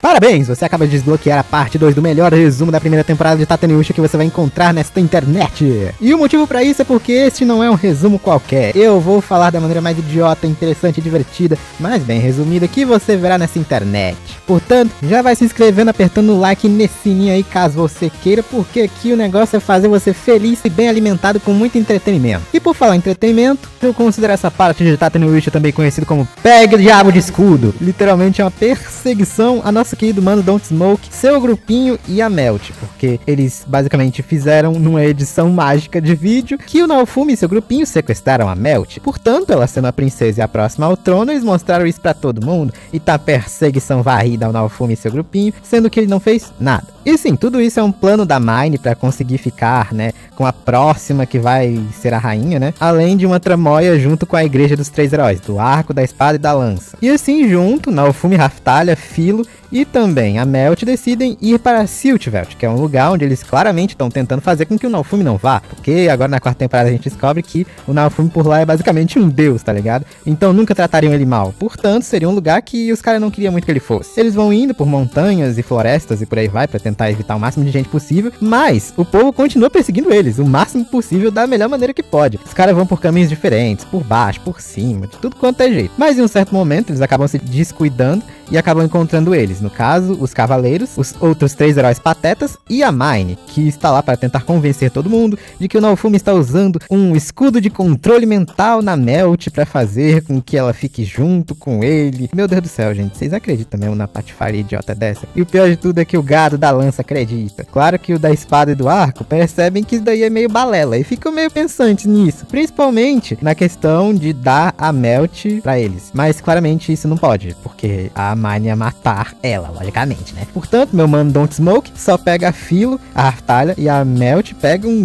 Parabéns, você acaba de desbloquear a parte 2 do melhor resumo da primeira temporada de Tatanuyushi que você vai encontrar nesta internet. E o motivo pra isso é porque este não é um resumo qualquer. Eu vou falar da maneira mais idiota, interessante e divertida, mas bem resumida, que você verá nessa internet. Portanto, já vai se inscrevendo, apertando o like nesse sininho aí caso você queira, porque aqui o negócio é fazer você feliz e bem alimentado com muito entretenimento. E por falar em entretenimento, eu considero essa parte de Tatanuyushi também conhecido como Pegue o Diabo de Escudo. Literalmente é uma perseguição a nosso querido mano Don't Smoke, seu grupinho e a Melt, porque eles basicamente fizeram numa edição mágica de vídeo que o Naofumi e seu grupinho sequestraram a Melt. Portanto, ela sendo a princesa e a próxima ao trono, eles mostraram isso pra todo mundo e tá perseguição varrida ao Naofumi e seu grupinho, sendo que ele não fez nada. E sim, tudo isso é um plano da Mine pra conseguir ficar, né, com a próxima que vai ser a rainha, né, além de uma tramóia junto com a igreja dos três heróis, do arco, da espada e da lança. E assim junto, Naofumi, Raftalia, Filo e também a Melt decidem ir para Siltveld, que é um lugar onde eles claramente estão tentando fazer com que o Naofumi não vá, porque agora na quarta temporada a gente descobre que o Naofumi por lá é basicamente um deus, tá ligado? Então nunca tratariam ele mal, portanto seria um lugar que os caras não queriam muito que ele fosse. Eles vão indo por montanhas e florestas e por aí vai, pra tentar evitar o máximo de gente possível, mas o povo continua perseguindo eles, o máximo possível da melhor maneira que pode. Os caras vão por caminhos diferentes, por baixo, por cima, de tudo quanto é jeito. Mas em um certo momento eles acabam se descuidando e acabam encontrando eles, no caso, os cavaleiros, os outros três heróis patetas e a Mine, que está lá para tentar convencer todo mundo de que o Naofumi está usando um escudo de controle mental na Melt para fazer com que ela fique junto com ele. Meu Deus do céu, gente, vocês acreditam mesmo na patifaria idiota dessa? E o pior de tudo é que o gado da lança acredita. Claro que o da espada e do arco percebem que isso daí é meio balela e ficam meio pensantes nisso, principalmente na questão de dar a Melt para eles. Mas claramente isso não pode, porque a Mine ia matar ela, logicamente, né? Portanto, meu mano Don't Smoke só pega a Filo, a Raftalia e a Melt,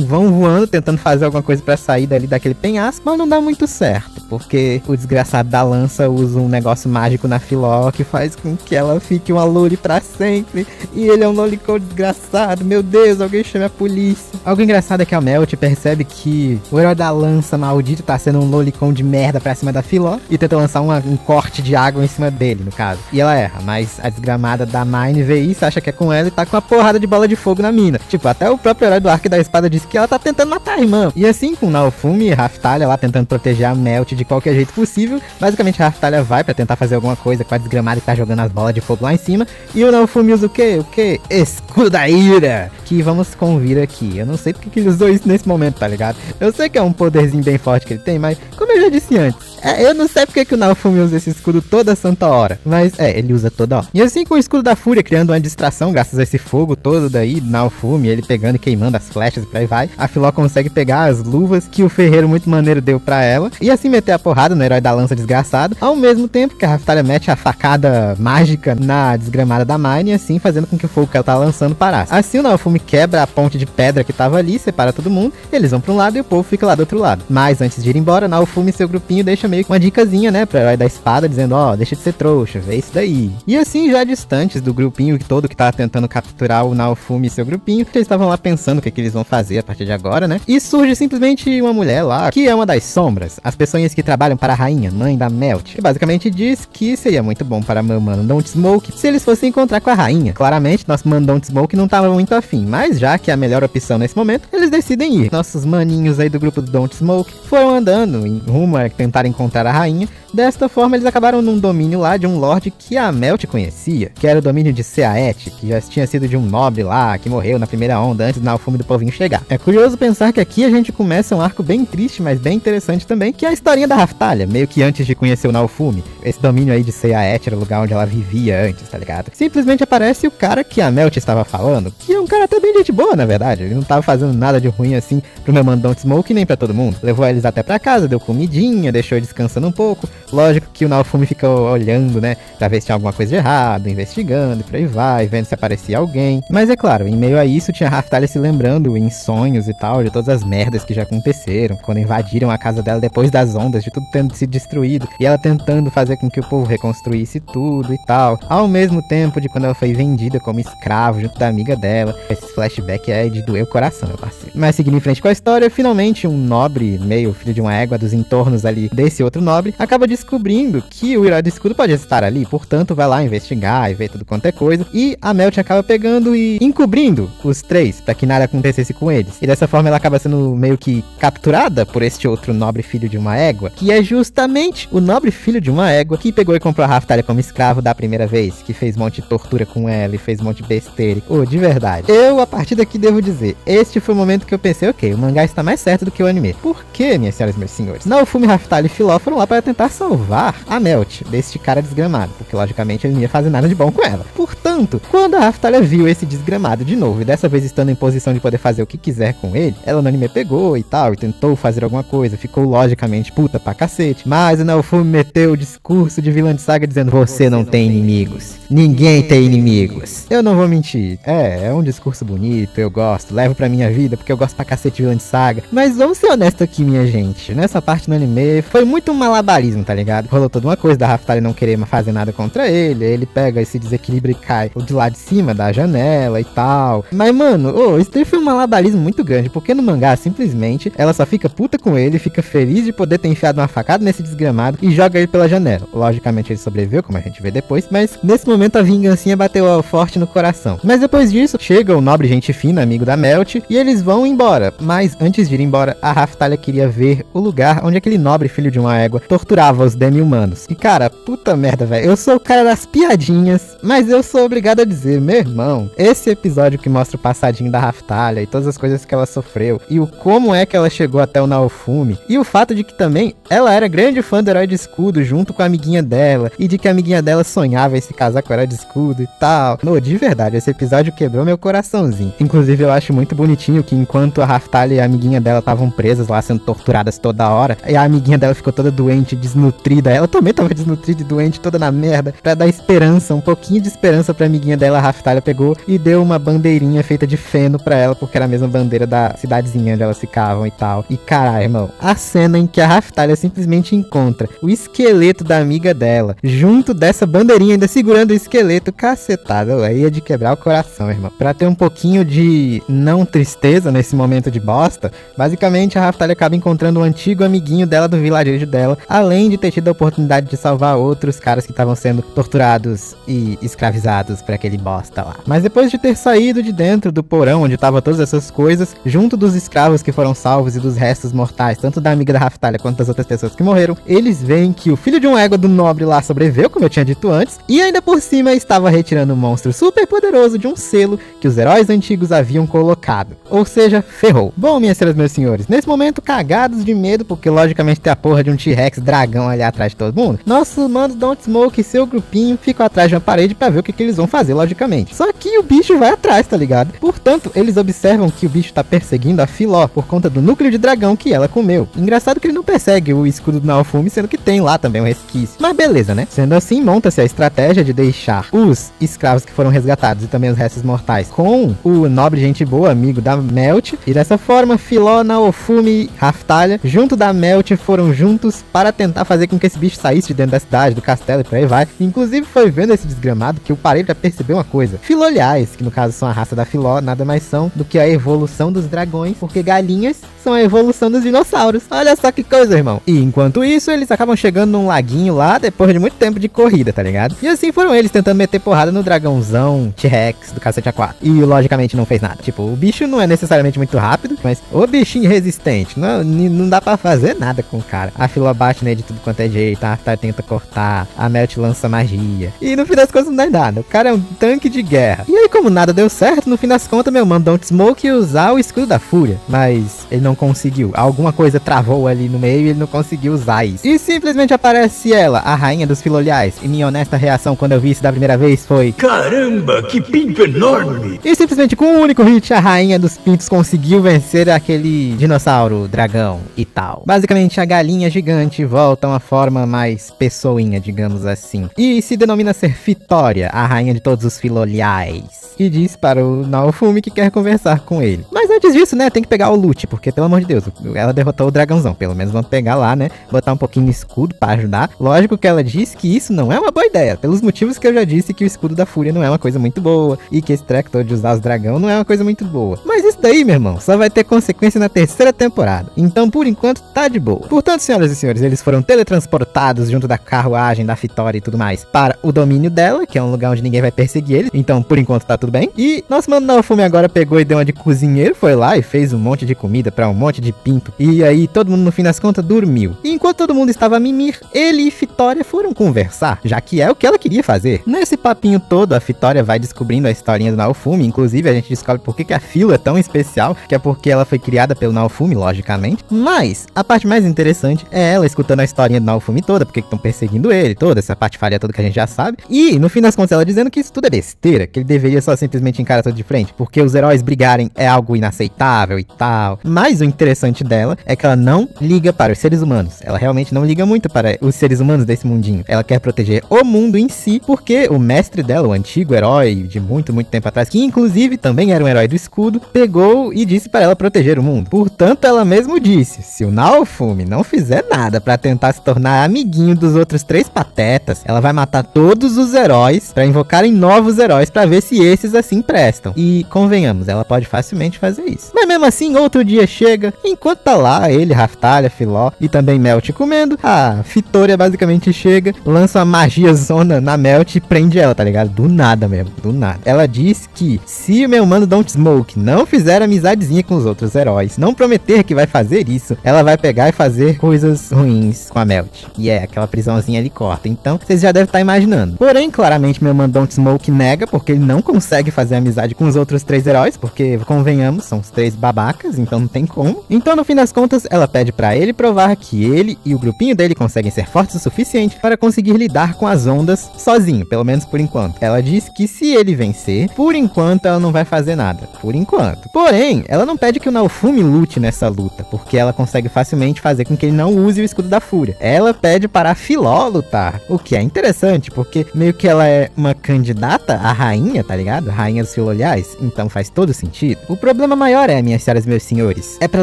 vão voando, tentando fazer alguma coisa pra sair dali daquele penhasco, mas não dá muito certo, porque o desgraçado da lança usa um negócio mágico na Filó que faz com que ela fique uma loli pra sempre, e ele é um lolicão desgraçado. Meu Deus, alguém chame a polícia. Algo engraçado é que a Melt percebe que o herói da lança maldito tá sendo um lolicão de merda pra cima da Filó e tenta lançar um corte de água em cima dele, no caso. E ela erra, mas a desgramada da Mine vê isso, acha que é com ela e tá com uma porrada de bola de fogo na mina. Tipo, até o próprio herói do arco e da espada disse que ela tá tentando matar a irmã. E assim, com Naofumi e Raftalia lá tentando proteger a Melt de qualquer jeito possível, basicamente a Raftalia vai pra tentar fazer alguma coisa com a desgramada que tá jogando as bolas de fogo lá em cima, e o Naofumi usa o quê? O quê? Escudo da ira! Que vamos convir aqui. Eu não sei porque que ele usou isso nesse momento, tá ligado? Eu sei que é um poderzinho bem forte que ele tem, mas como eu já disse antes, eu não sei porque que o Naofumi usa esse escudo toda santa hora, mas ele usa toda hora. E assim, com o escudo da fúria criando uma distração graças a esse fogo todo daí, Naofumi, ele pegando e queimando as flechas e por aí vai, a Filó consegue pegar as luvas que o ferreiro muito maneiro deu pra ela e assim meter a porrada no herói da lança desgraçado, ao mesmo tempo que a Raftalia mete a facada mágica na desgramada da Mine, assim fazendo com que o fogo que ela tá lançando parasse. Assim o Naofumi quebra a ponte de pedra que tava ali, separa todo mundo, eles vão pra um lado e o povo fica lá do outro lado. Mas antes de ir embora, Naofumi e seu grupinho deixam meio que uma dicasinha, né, pro herói da espada, dizendo, deixa de ser trouxa, vê isso daí. E assim, já distantes do grupinho todo que tava tentando capturar o Naofumi e seu grupinho, eles estavam lá pensando o que eles vão fazer a partir de agora, né, e surge simplesmente uma mulher lá, que é uma das sombras, as pessoas que trabalham para a rainha, mãe da Melt, e basicamente diz que seria muito bom para meu mano Don't Smoke se eles fossem encontrar com a rainha. Claramente, nosso mano Don't Smoke não tava muito afim, mas já que é a melhor opção nesse momento, eles decidem ir. Nossos maninhos aí do grupo do Don't Smoke foram andando em rumo a tentar encontrar a rainha. Desta forma, eles acabaram num domínio lá de um lorde que a Melt conhecia, que era o domínio de Seaet, que já tinha sido de um nobre lá, que morreu na primeira onda antes do Naofumi do povinho chegar. É curioso pensar que aqui a gente começa um arco bem triste, mas bem interessante também, que é a historinha da Raftalia, meio que antes de conhecer o Naofumi. Esse domínio aí de Seaet era o lugar onde ela vivia antes, tá ligado? Simplesmente aparece o cara que a Melt estava falando, que é um cara até bem gente boa, na verdade. Ele não tava fazendo nada de ruim assim pro meu mano Don't Smoke, nem pra todo mundo. Levou eles até pra casa, deu comidinha, deixou eles descansando um pouco. Lógico que o Naofumi fica olhando, né, pra ver se tinha alguma coisa de errado, investigando, e por aí vai, vendo se aparecia alguém. Mas é claro, em meio a isso tinha a Raftalia se lembrando em sonhos e tal, de todas as merdas que já aconteceram, quando invadiram a casa dela depois das ondas, de tudo tendo sido destruído, e ela tentando fazer com que o povo reconstruísse tudo e tal, ao mesmo tempo de quando ela foi vendida como escravo junto da amiga dela. esse flashback é de doer o coração, meu parceiro. Mas seguindo em frente com a história, finalmente um nobre, meio filho de uma égua dos entornos ali desse outro nobre, acaba descobrindo que o herói do escudo pode estar ali, portanto vai lá investigar e ver tudo quanto é coisa, e a Melt acaba pegando e encobrindo os três, pra que nada acontecesse com eles. E dessa forma ela acaba sendo meio que capturada por este outro nobre filho de uma égua, que é justamente o nobre filho de uma égua que pegou e comprou a Raftalia como escravo da primeira vez, que fez um monte de tortura com ela e fez um monte de besteira. De verdade. Eu, a partir daqui, devo dizer, este foi o momento que eu pensei, ok, o mangá está mais certo do que o anime. Por quê, minhas senhoras e meus senhores? Naofumi, Raftalia e Filó foram lá para tentar salvar a Melt deste cara desgramado, porque logicamente ele não ia fazer nada de bom com ela. Portanto, quando a Raftalia viu esse desgramado de novo, e dessa vez estando em posição de poder fazer o que quiser com ele, ela no anime pegou e tal, e tentou fazer alguma coisa, ficou logicamente puta pra cacete, mas o Naofumi meteu o discurso de vilã de saga dizendo: você não tem inimigos, ninguém tem inimigos. Eu não vou mentir, é um discurso bonito, eu gosto, levo pra minha vida porque eu gosto pra cacete de vilã de saga, mas vamos ser honestos aqui, minha gente, nessa parte no anime foi muito um malabarismo, tá ligado? Rolou toda uma coisa da Raftalia não querer fazer nada contra ele pega esse desequilíbrio e cai de lá de cima da janela e tal, mas mano, isso daí foi um malabarismo muito grande, porque no mangá simplesmente ela só fica puta com ele, fica feliz de poder ter enfiado uma facada nesse desgramado e joga ele pela janela. Logicamente ele sobreviveu, como a gente vê depois, mas nesse momento a vingancinha bateu forte no coração. Mas depois disso, chega o nobre gente fina, amigo da Melt, e eles vão embora. Mas antes de ir embora, a Raftalia queria ver o lugar onde aquele nobre filho de uma égua torturava os demi-humanos. E cara, puta merda, velho, eu sou o cara das piadinhas, mas eu sou obrigado a dizer, meu irmão, esse episódio que mostra o passadinho da Raftalia e todas as coisas que ela sofreu, e o como é que ela chegou até o Naofumi, e o fato de que também ela era grande fã do herói de escudo junto com a amiguinha dela, e de que a amiguinha dela sonhava em se casar com o herói de escudo e tal. De verdade, esse episódio quebrou meu coraçãozinho. Inclusive eu acho muito bonitinho que enquanto a Raftalia e a amiguinha dela estavam presas lá, sendo torturadas toda hora, e a amiguinha dela ficou toda doente, desnutrida, ela também tava desnutrida e doente, toda na merda, pra dar esperança, um pouquinho de esperança pra amiguinha dela, a Raftalia pegou e deu uma bandeirinha feita de feno pra ela, porque era a mesma bandeira da cidadezinha onde elas ficavam e tal. E caralho, irmão, a cena em que a Raftalia simplesmente encontra o esqueleto da amiga dela, junto dessa bandeirinha, ainda segurando o esqueleto, cacetado, aí é de quebrar o coração, irmão. Pra ter um pouquinho de não tristeza nesse momento de bosta, basicamente a Raftalia acaba encontrando um antigo amiguinho dela do vilarejo dela, além de ter tido a oportunidade de salvar outros caras que estavam sendo torturados e escravizados por aquele bosta lá. Mas depois de ter saído de dentro do porão onde estavam todas essas coisas, junto dos escravos que foram salvos e dos restos mortais, tanto da amiga da Raftalia quanto das outras pessoas que morreram, eles veem que o filho de uma égua do nobre lá sobreviveu, como eu tinha dito antes, e ainda por cima estava retirando um monstro super poderoso de um selo que os heróis antigos haviam colocado. Ou seja, ferrou. Bom, minhas senhoras e meus senhores, nesse momento cagados de medo, porque logicamente tem a porra de um T-Rex dragão ali atrás de todo mundo, nossos manos Don't Smoke e seu grupinho ficam atrás de uma parede pra ver o que eles vão fazer, logicamente. Só que o bicho vai atrás, tá ligado? Portanto, eles observam que o bicho tá perseguindo a Filó por conta do núcleo de dragão que ela comeu. Engraçado que ele não persegue o escudo do Naofumi, sendo que tem lá também um resquício. Mas beleza, né? Sendo assim, monta-se a estratégia de deixar os escravos que foram resgatados e também os restos mortais com o nobre gente boa, amigo da Melt. E dessa forma, Filó, Naofumi e Raftalia, junto da Melt, foram juntos para tentar fazer com que esse bicho saísse de dentro da cidade, do castelo e por aí vai. Inclusive, foi vendo esse desgramado que eu parei pra perceber uma coisa. Filoliais, que no caso são a raça da Filó, nada mais são do que a evolução dos dragões, porque galinhas são a evolução dos dinossauros. Olha só que coisa, irmão. E enquanto isso, eles acabam chegando num laguinho lá, depois de muito tempo de corrida, tá ligado? E assim foram eles tentando meter porrada no dragãozão T-Rex do cacete A4. E logicamente não fez nada. Tipo, o bicho não é necessariamente muito rápido, mas o bichinho resistente. Não dá pra fazer nada com o cara. A Filó bate nele de tudo quanto é jeito, a Raftalia tenta cortar, a Melt lança magia. E no fim das contas não dá em nada. O cara é um tanque de guerra. E aí, como nada deu certo, no fim das contas, meu mano Don't Smoke ia usar o escudo da fúria. Mas ele não conseguiu. Alguma coisa travou ali no meio e ele não conseguiu usar isso. E simplesmente aparece ela, a rainha dos filoliais. E minha honesta reação quando eu vi isso da primeira vez foi: caramba, que pinto enorme! E simplesmente com um único hit, a rainha dos pintos conseguiu vencer aquele dinossauro, dragão e tal. Basicamente, a galinha gigante volta a uma forma mais pessoinha, digamos assim. E se denomina ser Fitória, a rainha de todos os filoliais. E diz para o Naofumi que quer conversar com ele. Mas antes disso, né, tem que pegar o loot, porque pelo amor de Deus, ela derrotou o dragãozão. Pelo menos vamos pegar lá, né, botar um pouquinho de escudo para ajudar. Lógico que ela disse que isso não é uma boa ideia, pelos motivos que eu já disse, que o escudo da fúria não é uma coisa muito boa, e que esse treco todo de usar usar os dragão não é uma coisa muito boa. Mas isso daí, meu irmão, só vai ter consequência na terceira temporada. Então, por enquanto, tá de boa. Portanto, senhoras e senhores, eles foram teletransportados junto da carruagem da Fitoria e tudo mais para o domínio dela, que é um lugar onde ninguém vai perseguir eles. Então, por enquanto, tá tudo bem. E nosso mano Naofumi agora pegou e deu uma de cozinheiro, foi lá e fez um monte de comida pra um monte de pinto. E aí, todo mundo, no fim das contas, dormiu. E enquanto todo mundo estava a mimir, ele e Fitoria foram conversar, já que é o que ela queria fazer. Nesse papinho todo, a Fitoria vai descobrindo a historinha do Naofumi. Inclusive, a gente descobre por que a Filo é tão especial, que é porque ela foi criada pelo Naofumi, logicamente. Mas a parte mais interessante é ela escutando a historinha do Naofumi toda, porque estão perseguindo ele, toda essa parte falha toda que a gente já sabe. E, no fim das contas, ela dizendo que isso tudo é besteira, que ele deveria só simplesmente encarar tudo de frente, porque os heróis brigarem é algo inaceitável e tal. Mas o interessante dela é que ela não liga para os seres humanos. Ela realmente não liga muito para os seres humanos desse mundinho. Ela quer proteger o mundo em si, porque o mestre dela, o antigo herói de muito tempo atrás, que inclusive também era um herói do escudo, pegou e disse para ela proteger o mundo. Portanto, ela mesmo disse, se o Naofumi não fizer nada para tentar se tornar amiguinho dos outros 3 patetas, ela vai matar todos os heróis para invocarem novos heróis para ver se esses assim prestam. E convenhamos, ela pode facilmente fazer isso. Mas mesmo assim, outro dia chega, enquanto tá lá ele, Raftalha, Filó e também Melt comendo, a Fitoria basicamente chega, lança uma magia zona na Melt e prende ela, tá ligado? Do nada mesmo, do nada. Ela diz que se o meu mano Don't Smoke não fizer amizadezinha com os outros heróis, não prometer que vai fazer isso, ela vai pegar e fazer coisas ruins com a Melt. E aquela prisãozinha ele corta. Então, vocês já devem estar imaginando. Porém, claramente, meu mano Don't Smoke nega, porque ele não consegue fazer amizade com os outros 3 heróis, porque, convenhamos, são os 3 babacas, então não tem como. Então, no fim das contas, ela pede pra ele provar que ele e o grupinho dele conseguem ser fortes o suficiente para conseguir lidar com as ondas sozinho, pelo menos por enquanto. Ela diz que se ele vencer, por enquanto ela não vai fazer nada. Por enquanto. Porém, ela não pede que o Naofumi lute nessa luta, porque ela consegue facilmente fazer com que ele não use o escudo da fúria. Ela pede para a Filó lutar, o que é interessante, porque meio que ela é uma candidata à rainha, tá ligado? Rainha dos Filoliais, então faz todo sentido. O problema maior minhas senhoras e meus senhores, é pra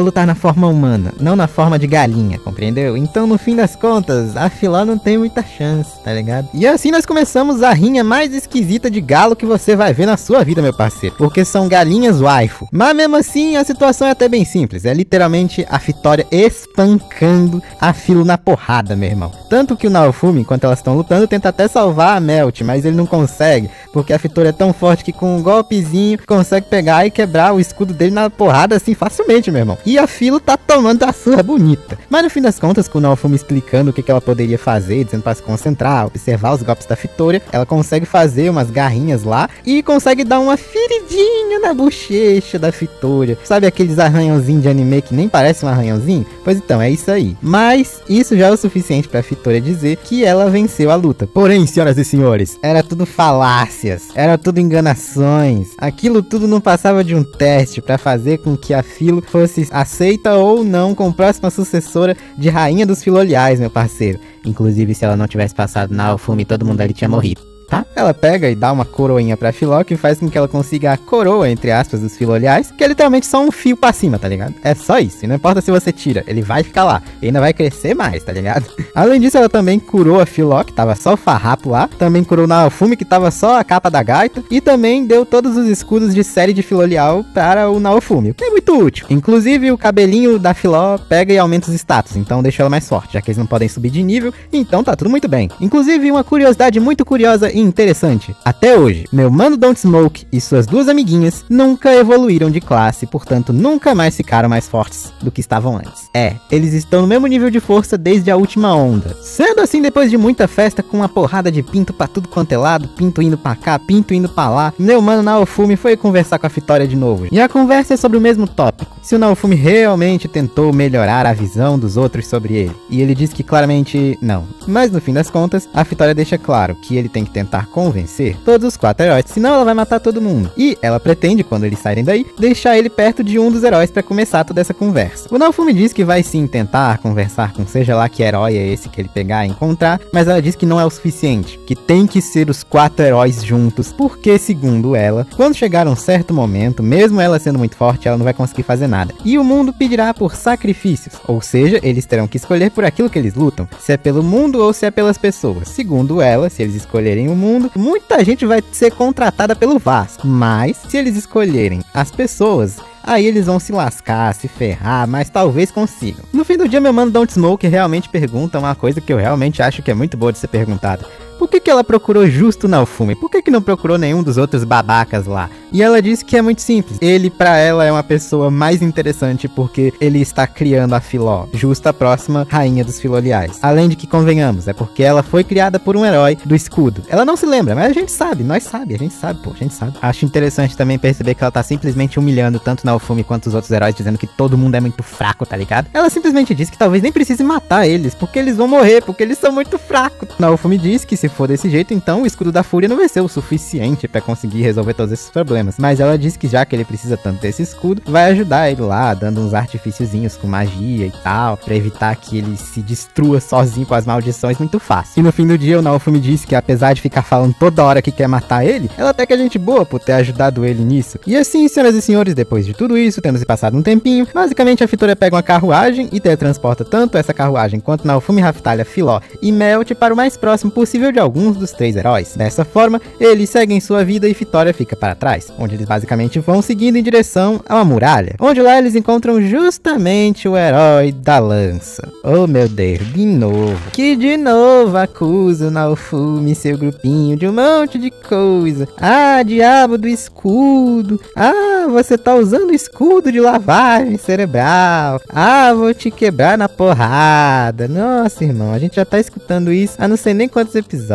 lutar na forma humana, não na forma de galinha, compreendeu? Então, no fim das contas, a Filó não tem muita chance, tá ligado? E assim nós começamos a rinha mais esquisita de galo que você vai ver na sua vida, meu parceiro, porque são galinhas waifu. Mas mesmo assim, a situação é até bem simples, é literalmente a Fitoria espancando a Filo na porrada, meu irmão. Tanto que o Naofumi, enquanto elas estão lutando, tenta até salvar a Melt, mas ele não consegue, porque a Fitoria é tão forte que com um golpezinho consegue pegar e quebrar o escudo dele na porrada assim facilmente, meu irmão. E a Filo tá tomando a surra bonita. Mas no fim das contas, com o Naofumi explicando o que ela poderia fazer, dizendo pra se concentrar, observar os golpes da Fitoria, ela consegue fazer umas garrinhas lá e consegue dar uma feridinha na bochecha da Fitoria. Sabe aqueles arranhãozinhos de anime que nem parece um arranhãozinho? Pois então, é isso aí. Mas isso já é o suficiente pra Fitoria dizer que ela venceu a luta. Porém, senhoras e senhores, era tudo falácias, era tudo enganações. Aquilo tudo não passava de um teste pra fazer com que a Filo fosse aceita ou não como próxima sucessora de Rainha dos Filoliais, meu parceiro. Inclusive, se ela não tivesse passado na Naofumi, todo mundo ali tinha morrido. Tá? Ela pega e dá uma coroinha pra Filó, que faz com que ela consiga a coroa, entre aspas, dos Filoliais, que é literalmente só um fio pra cima, tá ligado? É só isso, e não importa se você tira, ele vai ficar lá, e ainda vai crescer mais, tá ligado? Além disso, ela também curou a Filó, que tava só o farrapo lá, também curou o Naofumi, que tava só a capa da gaita, e também deu todos os escudos de série de Filolial para o Naofumi, o que é muito útil. Inclusive, o cabelinho da Filó pega e aumenta os status, então deixa ela mais forte, já que eles não podem subir de nível, então tá tudo muito bem. Inclusive, uma curiosidade muito curiosa e interessante. Até hoje, meu mano Don't Smoke e suas 2 amiguinhas nunca evoluíram de classe, portanto nunca mais ficaram mais fortes do que estavam antes. Eles estão no mesmo nível de força desde a última onda. Sendo assim, depois de muita festa com uma porrada de pinto pra tudo quanto é lado, pinto indo pra cá, pinto indo pra lá, meu mano Naofumi foi conversar com a Fitoria de novo. E a conversa é sobre o mesmo tópico. Se o Naofumi realmente tentou melhorar a visão dos outros sobre ele. E ele diz que claramente não. Mas no fim das contas, a Fitoria deixa claro que ele tem que tentar convencer todos os 4 heróis, senão ela vai matar todo mundo. E ela pretende, quando eles saírem daí, deixar ele perto de um dos heróis para começar toda essa conversa. O Naofumi diz que vai sim tentar conversar com seja lá que herói é esse que ele pegar e encontrar, mas ela diz que não é o suficiente, que tem que ser os 4 heróis juntos, porque segundo ela, quando chegar um certo momento, mesmo ela sendo muito forte, ela não vai conseguir fazer nada. E o mundo pedirá por sacrifícios, ou seja, eles terão que escolher por aquilo que eles lutam, se é pelo mundo ou se é pelas pessoas. Segundo ela, se eles escolherem o no mundo, muita gente vai ser contratada pelo Vasco. Mas, se eles escolherem as pessoas, aí eles vão se lascar, se ferrar, mas talvez consigam. No fim do dia, meu mano Don't Smoke realmente pergunta uma coisa que eu realmente acho que é muito boa de ser perguntada. Por que ela procurou justo o Naofumi? Por que não procurou nenhum dos outros babacas lá? E ela disse que é muito simples. Ele, pra ela, é uma pessoa mais interessante porque ele está criando a Filó, justa a próxima rainha dos Filoliais. Além de que, convenhamos, é porque ela foi criada por um herói do escudo. Ela não se lembra, mas a gente sabe, a gente sabe. Acho interessante também perceber que ela tá simplesmente humilhando tanto Naofumi quanto os outros heróis, dizendo que todo mundo é muito fraco, tá ligado? Ela simplesmente diz que talvez nem precise matar eles, porque eles vão morrer, porque eles são muito fracos. Naofumi diz que se for desse jeito, então o escudo da fúria não vai ser o suficiente pra conseguir resolver todos esses problemas. Mas ela diz que já que ele precisa tanto desse escudo, vai ajudar ele lá, dando uns artifíciozinhos com magia e tal, pra evitar que ele se destrua sozinho com as maldições muito fácil. E no fim do dia, o Naofumi disse que apesar de ficar falando toda hora que quer matar ele, ela até que é gente boa por ter ajudado ele nisso. E assim, senhoras e senhores, depois de tudo isso, tendo se passado um tempinho, basicamente a Fitoria pega uma carruagem e teletransporta tanto essa carruagem quanto Naofumi, Raftalha, Filó e Melt para o mais próximo possível de alguns dos 3 heróis. Dessa forma, eles seguem sua vida e Fitoria fica para trás, onde eles basicamente vão seguindo em direção a uma muralha, onde lá eles encontram justamente o herói da lança. Oh meu Deus, de novo. Que de novo acusa o Naofumi e seu grupinho de um monte de coisa. Ah, diabo do escudo. Ah, você tá usando o escudo de lavagem cerebral. Ah, vou te quebrar na porrada. Nossa, irmão, a gente já tá escutando isso há não sei nem quantos episódios.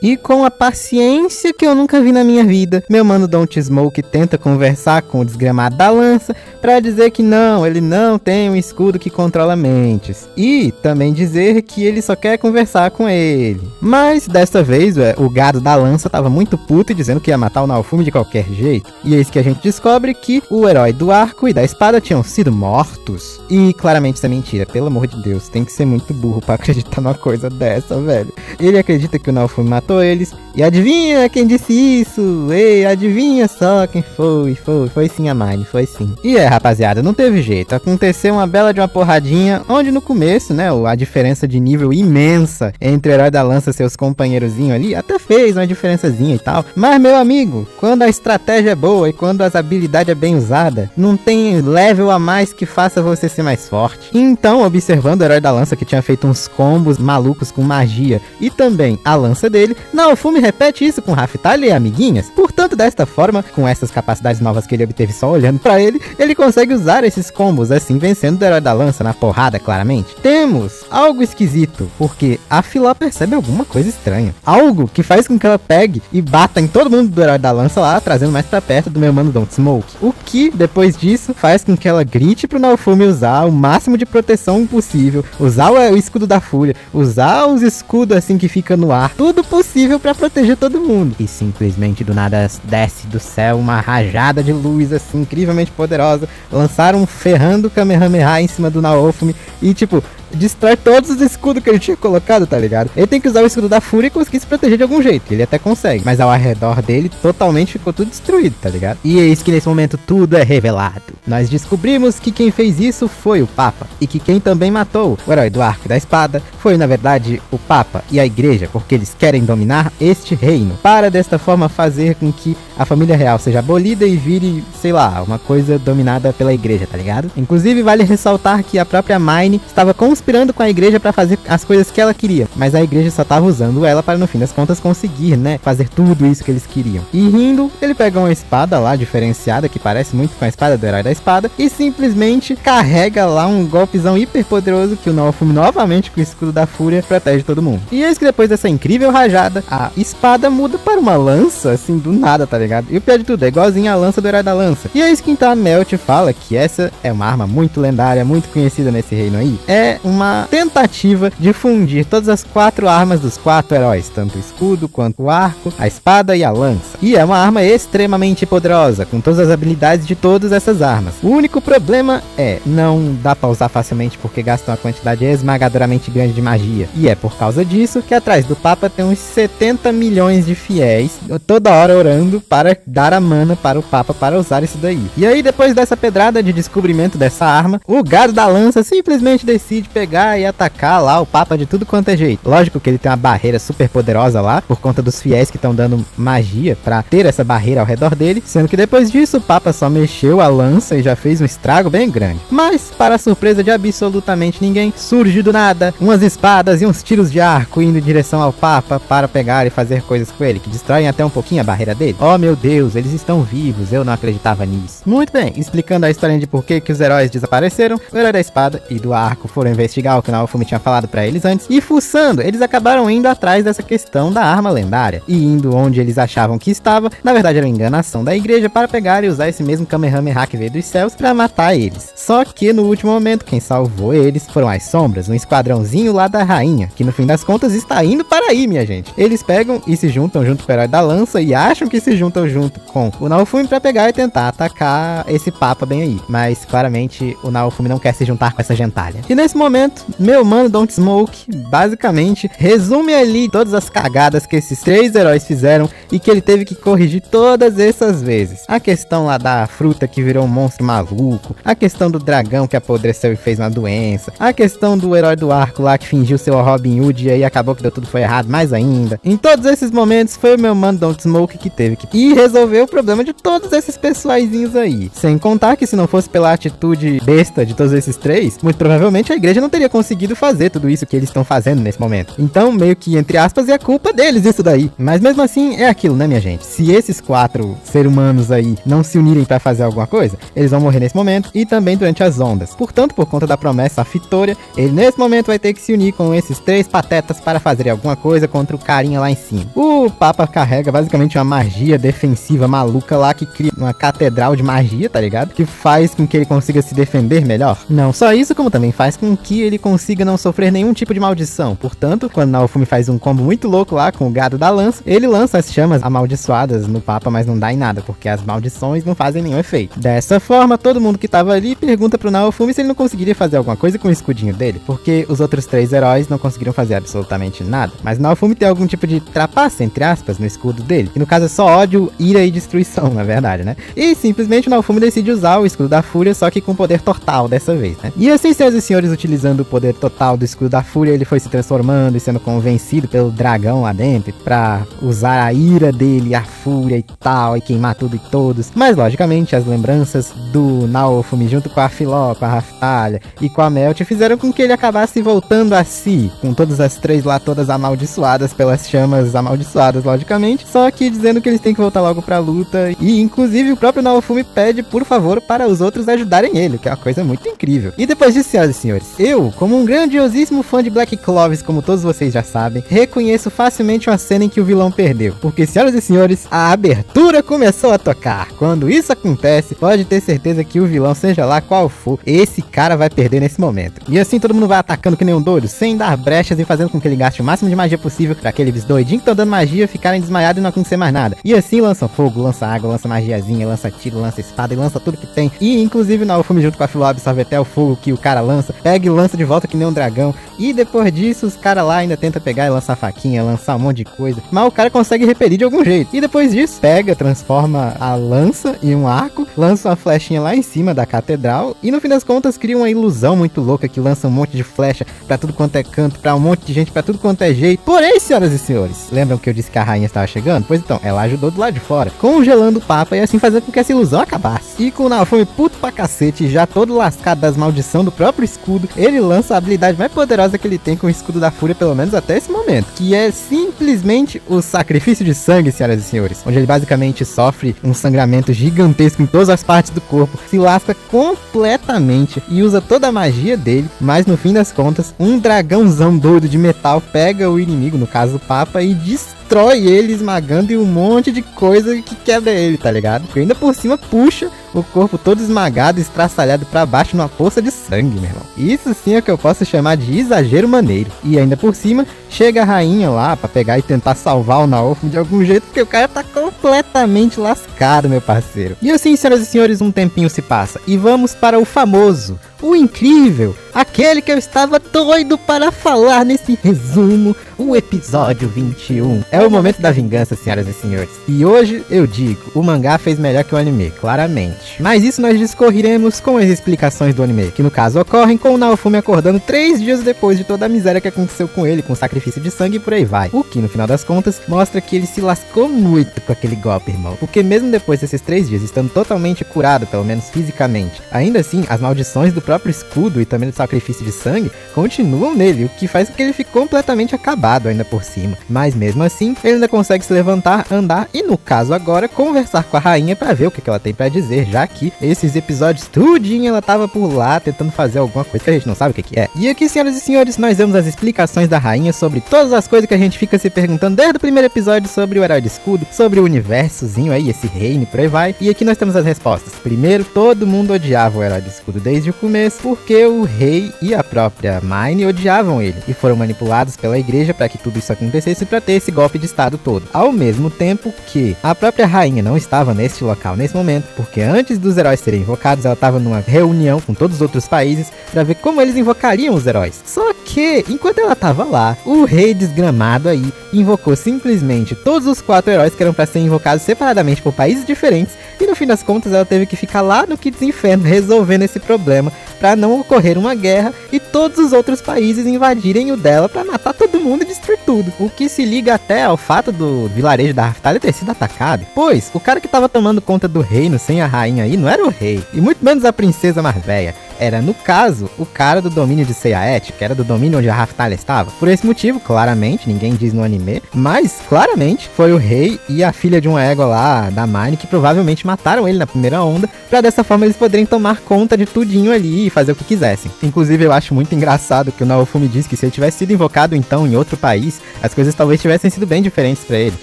E com a paciência que eu nunca vi na minha vida, meu mano Don't Smoke tenta conversar com o desgramado da lança pra dizer que não, ele não tem um escudo que controla mentes. E também dizer que ele só quer conversar com ele. Mas dessa vez, o gado da lança tava muito puto e dizendo que ia matar o Naofumi de qualquer jeito. E eis que a gente descobre que o herói do arco e da espada tinham sido mortos. E claramente isso é mentira, pelo amor de Deus, tem que ser muito burro pra acreditar numa coisa dessa, velho. Ele acredita que o Naofumi matou eles. E adivinha quem disse isso? Ei, adivinha só quem foi? Foi sim a Mine, foi sim. E rapaziada, não teve jeito. Aconteceu uma bela de uma porradinha, onde no começo, né, a diferença de nível imensa entre o herói da lança e seus companheirozinhos ali, até fez uma diferençazinha e tal. Mas, meu amigo, quando a estratégia é boa e quando as habilidades é bem usada, não tem level a mais que faça você ser mais forte. Então, observando o herói da lança que tinha feito uns combos malucos com magia e também a lança dele, Naofumi repete isso com Raftalha e amiguinhas. Portanto, desta forma, com essas capacidades novas que ele obteve só olhando pra ele consegue usar esses combos assim, vencendo o herói da lança na porrada, claramente. Temos algo esquisito, porque a Filó percebe alguma coisa estranha. Algo que faz com que ela pegue e bata em todo mundo do herói da lança lá, trazendo mais pra perto do meu mano Don't Smoke. O que, depois disso, faz com que ela grite pro Naofumi usar o máximo de proteção possível, usar o escudo da fúria, usar os escudos assim que fica no ar, tudo possível pra proteger todo mundo. E simplesmente do nada desce do céu uma rajada de luz assim, incrivelmente poderosa, lançaram um ferrando Kamehameha em cima do Naofumi e tipo, destrói todos os escudos que ele tinha colocado, tá ligado? Ele tem que usar o escudo da fúria e conseguir se proteger de algum jeito, ele até consegue, mas ao redor dele totalmente ficou tudo destruído, tá ligado? E eis que nesse momento tudo é revelado. Nós descobrimos que quem fez isso foi o Papa, e que quem também matou o herói do arco e da espada foi na verdade o Papa e a igreja, porque eles querem dominar este reino, para desta forma fazer com que a família real seja abolida e vire, sei lá, uma coisa dominada pela igreja, tá ligado? Inclusive vale ressaltar que a própria Mine estava conspirando com a igreja para fazer as coisas que ela queria, mas a igreja só tava usando ela para no fim das contas conseguir, né, fazer tudo isso que eles queriam. E rindo, ele pega uma espada lá diferenciada que parece muito com a espada do herói da espada e simplesmente carrega lá um golpezão hiper poderoso que o Naofumi novamente com o escudo da fúria protege todo mundo. E eis que depois dessa incrível rajada, a espada muda para uma lança assim do nada, tá ligado? E o pior de tudo, é igualzinho a lança do herói da lança. E eis que então a Melt fala que essa é uma arma muito lendária, muito conhecida nesse reino aí. É uma tentativa de fundir todas as 4 armas dos 4 heróis, tanto o escudo quanto o arco, a espada e a lança. E é uma arma extremamente poderosa, com todas as habilidades de todas essas armas. O único problema é, não dá pra usar facilmente porque gasta uma quantidade esmagadoramente grande de magia. E é por causa disso que atrás do Papa tem uns 70 milhões de fiéis, toda hora orando para dar a mana para o Papa para usar isso daí. E aí depois dessa pedrada de descobrimento dessa arma, o gado da lança simplesmente decide pegar pegar e atacar lá o Papa de tudo quanto é jeito. Lógico que ele tem uma barreira super poderosa lá, por conta dos fiéis que estão dando magia pra ter essa barreira ao redor dele, sendo que depois disso o Papa só mexeu a lança e já fez um estrago bem grande. Mas, para a surpresa de absolutamente ninguém, surge do nada umas espadas e uns tiros de arco indo em direção ao Papa para pegar e fazer coisas com ele, que destroem até um pouquinho a barreira dele. Oh meu Deus, eles estão vivos, eu não acreditava nisso. Muito bem, explicando a história de por que os heróis desapareceram, o herói da espada e do arco foram investigar o que o Naofumi tinha falado pra eles antes, e fuçando, eles acabaram indo atrás dessa questão da arma lendária, e indo onde eles achavam que estava, na verdade era uma enganação da igreja para pegar e usar esse mesmo Kamehameha que veio dos céus pra matar eles. Só que no último momento, quem salvou eles foram as sombras, um esquadrãozinho lá da rainha, que no fim das contas está indo para aí, minha gente. Eles pegam e se juntam junto com o herói da lança e acham que se juntam junto com o Naofumi pra pegar e tentar atacar esse Papa bem aí, mas claramente o Naofumi não quer se juntar com essa gentalha. E nesse momento, meu mano Don't Smoke basicamente resume ali todas as cagadas que esses três heróis fizeram e que ele teve que corrigir todas essas vezes. A questão lá da fruta que virou um monstro maluco, a questão do dragão que apodreceu e fez uma doença, a questão do herói do arco lá que fingiu ser o Robin Hood e aí acabou que deu tudo foi errado mais ainda. Em todos esses momentos foi o meu mano Don't Smoke que teve que ir resolver o problema de todos esses pessoaizinhos aí. Sem contar que se não fosse pela atitude besta de todos esses três, muito provavelmente a igreja não teria conseguido fazer tudo isso que eles estão fazendo nesse momento. Então, meio que, entre aspas, é a culpa deles isso daí. Mas mesmo assim, é aquilo, né, minha gente? Se esses quatro seres humanos aí não se unirem pra fazer alguma coisa, eles vão morrer nesse momento e também durante as ondas. Portanto, por conta da promessa à Vitória, ele nesse momento vai ter que se unir com esses três patetas para fazer alguma coisa contra o carinha lá em cima. O Papa carrega basicamente uma magia defensiva maluca lá que cria uma catedral de magia, tá ligado? Que faz com que ele consiga se defender melhor. Não só isso, como também faz com que ele consiga não sofrer nenhum tipo de maldição. Portanto, quando Naofumi faz um combo muito louco lá com o gado da lança, ele lança as chamas amaldiçoadas no Papa, mas não dá em nada, porque as maldições não fazem nenhum efeito. Dessa forma, todo mundo que tava ali pergunta pro Naofumi se ele não conseguiria fazer alguma coisa com o escudinho dele, porque os outros três heróis não conseguiram fazer absolutamente nada. Mas Naofumi tem algum tipo de trapaça, entre aspas, no escudo dele, que no caso é só ódio, ira e destruição, na verdade, né? E simplesmente o Naofumi decide usar o escudo da fúria, só que com poder total dessa vez, né? E assim, senhoras e senhores, utilizando o poder total do escudo da fúria, ele foi se transformando e sendo convencido pelo dragão lá dentro pra usar a ira dele, a fúria e tal, e queimar tudo e todos. Mas logicamente as lembranças do Naofumi junto com a Filó, com a Raftalha e com a Melt fizeram com que ele acabasse voltando a si, com todas as três lá todas amaldiçoadas pelas chamas amaldiçoadas, logicamente, só que dizendo que eles têm que voltar logo pra luta, e inclusive o próprio Naofumi pede por favor para os outros ajudarem ele, que é uma coisa muito incrível. E depois disso, senhoras e senhores, eu, como um grandiosíssimo fã de Black Clovis, como todos vocês já sabem, reconheço facilmente uma cena em que o vilão perdeu, porque, senhoras e senhores, a abertura começou a tocar. Quando isso acontece, pode ter certeza que o vilão, seja lá qual for, esse cara vai perder nesse momento. E assim todo mundo vai atacando que nem um doido, sem dar brechas e fazendo com que ele gaste o máximo de magia possível para aqueles doidinhos que estão dando magia ficarem desmaiados e não acontecer mais nada. E assim lança fogo, lança água, lança magiazinha, lança tiro, lança espada e lança tudo que tem. E inclusive o Naofumi junto com a Filó absorve até o fogo que o cara lança, pega e lança de volta que nem um dragão. E depois disso os caras lá ainda tentam pegar e lançar faquinha, lançar um monte de coisa, mas o cara consegue repelir de algum jeito. E depois disso pega, transforma a lança em um arco, lança uma flechinha lá em cima da catedral e no fim das contas cria uma ilusão muito louca que lança um monte de flecha pra tudo quanto é canto, pra um monte de gente, pra tudo quanto é jeito. Porém, senhoras e senhores, lembram que eu disse que a rainha estava chegando? Pois então, ela ajudou do lado de fora, congelando o Papa e assim fazendo com que essa ilusão acabasse. E com o Naofumi puto pra cacete, já todo lascado das maldições do próprio escudo, ele lança a habilidade mais poderosa que ele tem com o escudo da fúria, pelo menos até esse momento, que é simplesmente o sacrifício de sangue, senhoras e senhores, onde ele basicamente sofre um sangramento gigantesco em todas as partes do corpo, se lasca completamente e usa toda a magia dele, mas no fim das contas, um dragãozão doido de metal pega o inimigo, no caso do Papa, e destrói ele, esmagando e um monte de coisa que quebra ele, tá ligado? E ainda por cima puxa o corpo todo esmagado e estraçalhado pra baixo numa poça de sangue, meu irmão. Isso sim é o que eu posso chamar de exagero maneiro. E ainda por cima, chega a rainha lá pra pegar e tentar salvar o Naofumi de algum jeito, porque o cara tá completamente lascado, meu parceiro. E assim, senhoras e senhores, um tempinho se passa e vamos para o famoso, o incrível, aquele que eu estava doido para falar nesse resumo, o episódio 21. É o momento da vingança, senhoras e senhores. E hoje eu digo, o mangá fez melhor que o anime, claramente. Mas isso nós discorreremos com as explicações do anime, que no caso ocorrem com o Naofumi acordando 3 dias depois de toda a miséria que aconteceu com ele, com o sacrifício de sangue e por aí vai. O que no final das contas mostra que ele se lascou muito com aquele golpe, irmão. Porque mesmo depois desses 3 dias, estando totalmente curado, pelo menos fisicamente, ainda assim, as maldições do próprio escudo e também do sacrifício de sangue continuam nele, o que faz com que ele fique completamente acabado ainda por cima. Mas mesmo assim, ele ainda consegue se levantar, andar e no caso agora, conversar com a rainha pra ver o que ela tem pra dizer, já que esses episódios tudinho ela tava por lá tentando fazer alguma coisa que a gente não sabe o que é. E aqui, senhoras e senhores, nós vemos as explicações da rainha sobre todas as coisas que a gente fica se perguntando desde o primeiro episódio sobre o herói de escudo, sobre o universozinho aí, esse reino e por aí vai. E aqui nós temos as respostas. Primeiro, todo mundo odiava o herói de escudo desde o começo, porque o rei e a própria Mine odiavam ele e foram manipulados pela igreja para que tudo isso acontecesse, para ter esse golpe de estado todo. Ao mesmo tempo que a própria rainha não estava neste local nesse momento, porque antes dos heróis serem invocados, ela estava numa reunião com todos os outros países para ver como eles invocariam os heróis. Só que, enquanto ela estava lá, o rei desgramado aí invocou simplesmente todos os 4 heróis que eram para ser invocados separadamente por países diferentes, e no fim das contas ela teve que ficar lá no Kids Inferno resolvendo esse problema para não ocorrer uma guerra e todos os outros países invadirem o dela para matar todo mundo e destruir tudo. O que se liga até ao fato do vilarejo da Raftalia ter sido atacado, pois o cara que tava tomando conta do reino sem a rainha aí não era o rei, e muito menos a princesa mais velha. Era, no caso, o cara do domínio de Seiaet, que era do domínio onde a Raftalia estava. Por esse motivo, claramente, ninguém diz no anime, mas claramente foi o rei e a filha de uma égua lá da Mine que provavelmente mataram ele na primeira onda, pra dessa forma eles poderem tomar conta de tudinho ali e fazer o que quisessem. Inclusive, eu acho muito engraçado que o Naofumi diz que se ele tivesse sido invocado então em outro país, as coisas talvez tivessem sido bem diferentes pra ele.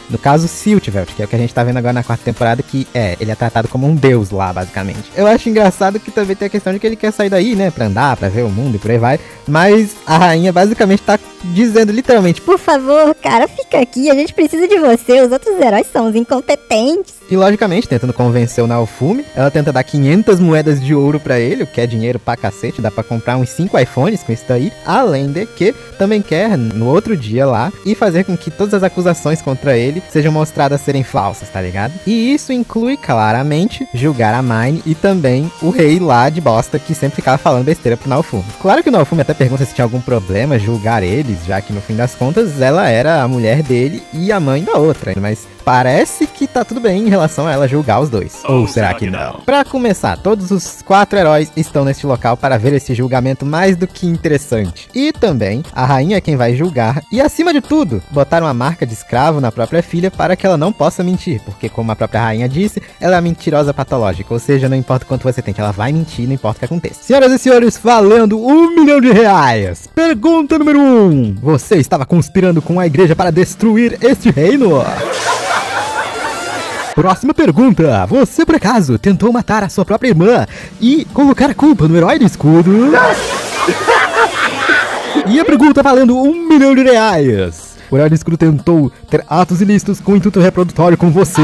No caso, Siltveld, que é o que a gente tá vendo agora na 4ª temporada, que ele é tratado como um deus lá, basicamente. Eu acho engraçado que também tem a questão de que ele quer sair daí, né, pra andar, pra ver o mundo e por aí vai, mas a rainha basicamente tá dizendo literalmente, por favor, cara, fica aqui, a gente precisa de você, os outros heróis são os incompetentes. E logicamente, tentando convencer o Naofumi, ela tenta dar 500 moedas de ouro pra ele, o que é dinheiro pra cacete, dá pra comprar uns 5 iPhones com isso daí, além de que também quer, no outro dia lá, e fazer com que todas as acusações contra ele sejam mostradas serem falsas, tá ligado? E isso inclui, claramente, julgar a Mine e também o rei lá de bosta, que sempre ficava falando besteira pro Naofumi. Claro que o Naofumi até pergunta se tinha algum problema julgar eles, já que no fim das contas ela era a mulher dele e a mãe da outra, mas parece que tá tudo bem em relação a ela julgar os dois. Ou será que não? Pra começar, todos os 4 heróis estão neste local para ver esse julgamento mais do que interessante. E também, a rainha é quem vai julgar e, acima de tudo, botaram a marca de escravo na própria filha para que ela não possa mentir, porque como a própria rainha disse, ela é a mentirosa patológica, ou seja, não importa o quanto você tente, ela vai mentir, não importa o que aconteça. Senhoras e senhores, valendo R$1 milhão. Pergunta número 1. Você estava conspirando com a igreja para destruir este reino? Próxima pergunta. Você por acaso tentou matar a sua própria irmã e colocar a culpa no herói do escudo? E a pergunta valendo R$1 milhão. O herói do escudo tentou ter atos ilícitos com intuito reprodutório com você?